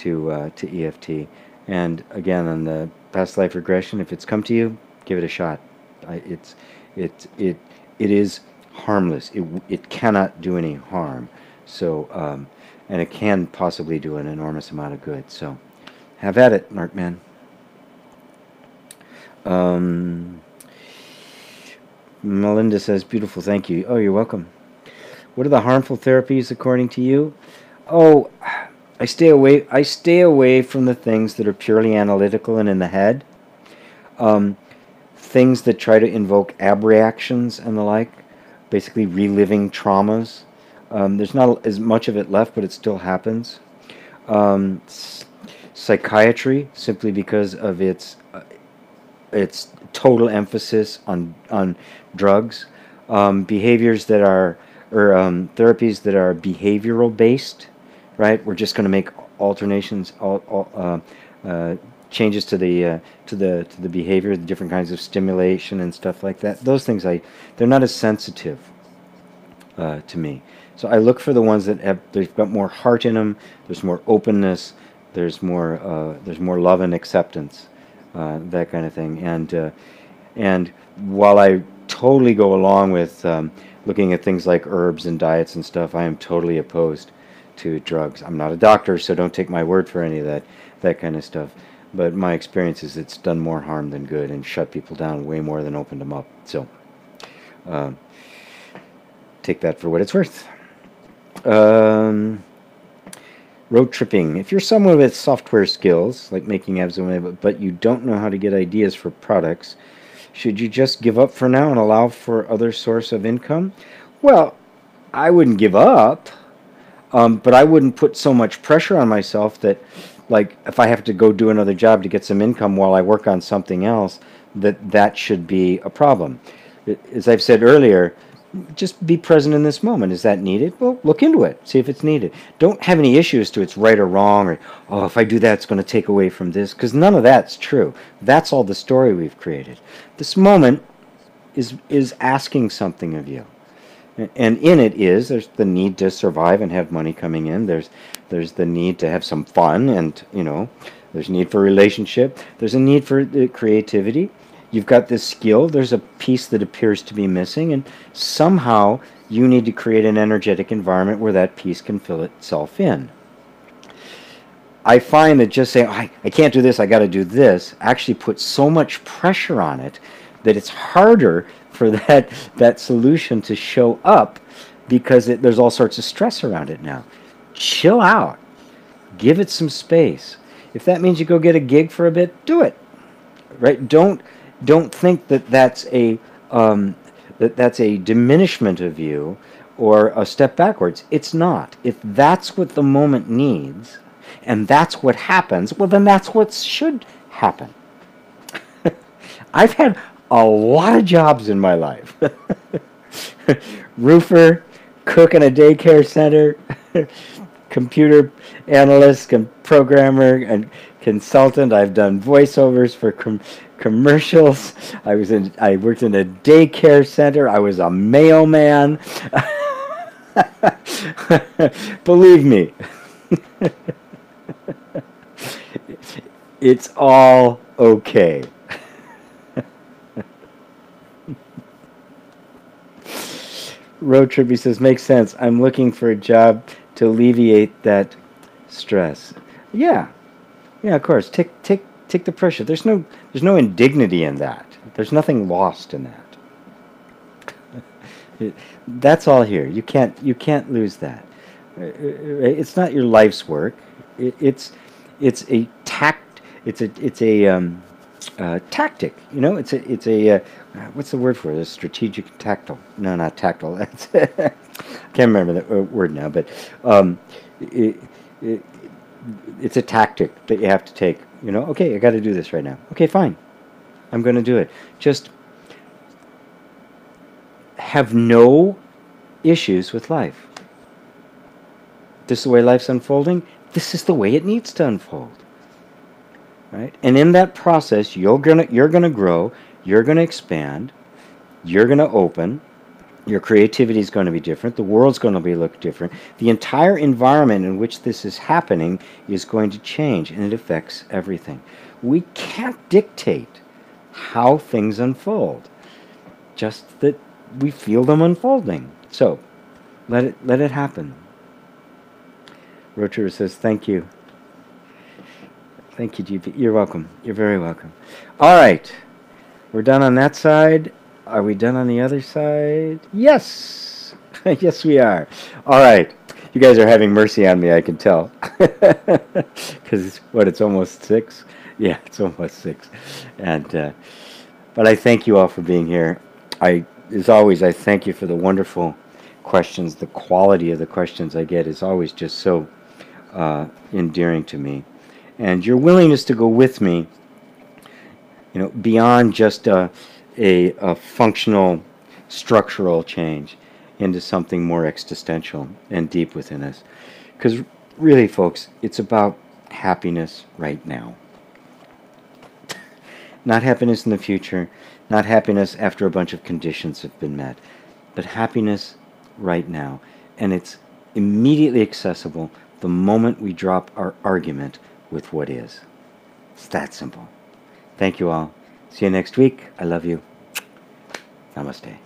EFT. And again, on the past life regression, if it's come to you, give it a shot. It is harmless. It cannot do any harm. So, and it can possibly do an enormous amount of good. So, have at it, Markman. Melinda says, beautiful, thank you. Oh, you're welcome. What are the harmful therapies according to you? Oh, I stay away from the things that are purely analytical and in the head. Things that try to invoke abreactions and the like, basically reliving traumas. There's not as much of it left, but it still happens. Psychiatry, simply because of its total emphasis on drugs. Behaviors that are, or therapies that are behavioral based, right? We're just going to make alternations, changes to the behavior, the different kinds of stimulation and stuff like that. Those things, they're not as sensitive to me. So I look for the ones that they've got more heart in them. There's more openness. There's more love and acceptance, that kind of thing. And while I totally go along with looking at things like herbs and diets and stuff, I am totally opposed to drugs. I'm not a doctor, so don't take my word for any of that kind of stuff. But my experience is it's done more harm than good and shut people down way more than opened them up. So take that for what it's worth. Road tripping. If you're someone with software skills, like making apps, but you don't know how to get ideas for products, should you just give up for now and allow for other source of income? Well, I wouldn't give up, but I wouldn't put so much pressure on myself that, like, if I have to go do another job to get some income while I work on something else, that should be a problem. As I've said earlier, just be present in this moment. Is that needed? Well, look into it. See if it's needed. Don't have any issues to it's right or wrong, or, oh, if I do that, it's going to take away from this, because none of that's true. That's all the story we've created. This moment is asking something of you. And in it there's the need to survive and have money coming in. There's the need to have some fun, and there's a need for relationship. There's a need for creativity. You've got this skill. There's a piece that appears to be missing, and somehow you need to create an energetic environment where that piece can fill itself in. I find that just saying, I can't do this, I got to do this, actually puts so much pressure on it that it's harder for that solution to show up, because there's all sorts of stress around it now. Chill out. Give it some space. If that means you go get a gig for a bit, do it. Right? Don't think that that's a diminishment of you or a step backwards. It's not. If that's what the moment needs, and that's what happens, well, then that's what should happen. I've had a lot of jobs in my life. Roofer, cook in a daycare center, computer analyst and programmer and consultant. I've done voiceovers for commercials. I worked in a daycare center. I was a mailman. Believe me. It's all okay. Road Trip, he says, makes sense. I'm looking for a job to alleviate that stress. Yeah, of course. Take the pressure. There's no indignity in that. There's nothing lost in that. That's all here. You can't lose that. It's not your life's work. It's a tact. It's a tactic. It's a what's the word for it? A strategic tactile. No, not tactile. That's I can't remember that word now. But it's a tactic that you have to take. Okay, I got to do this right now. Okay, fine. I'm going to do it. Just have no issues with life. This is the way life's unfolding. This is the way it needs to unfold. Right? And in that process, you're gonna grow, you're gonna expand, you're gonna open, your creativity is going to be different, the world's going to look different. The entire environment in which this is happening is going to change, and it affects everything. We can't dictate how things unfold, just that we feel them unfolding. So let it happen. Rocher says, thank you. Thank you, GP. You're welcome. You're very welcome. All right. We're done on that side. Are we done on the other side? Yes. Yes, we are. All right. You guys are having mercy on me, I can tell. Because, it's almost 6? Yeah, it's almost 6. And, but I thank you all for being here. As always, I thank you for the wonderful questions. The quality of the questions I get is always just so endearing to me. And your willingness to go with me, beyond just a functional, structural change into something more existential and deep within us. Because really, folks, it's about happiness right now. Not happiness in the future, not happiness after a bunch of conditions have been met, but happiness right now. And it's immediately accessible the moment we drop our argument with what is. It's that simple. Thank you all. See you next week. I love you. Namaste.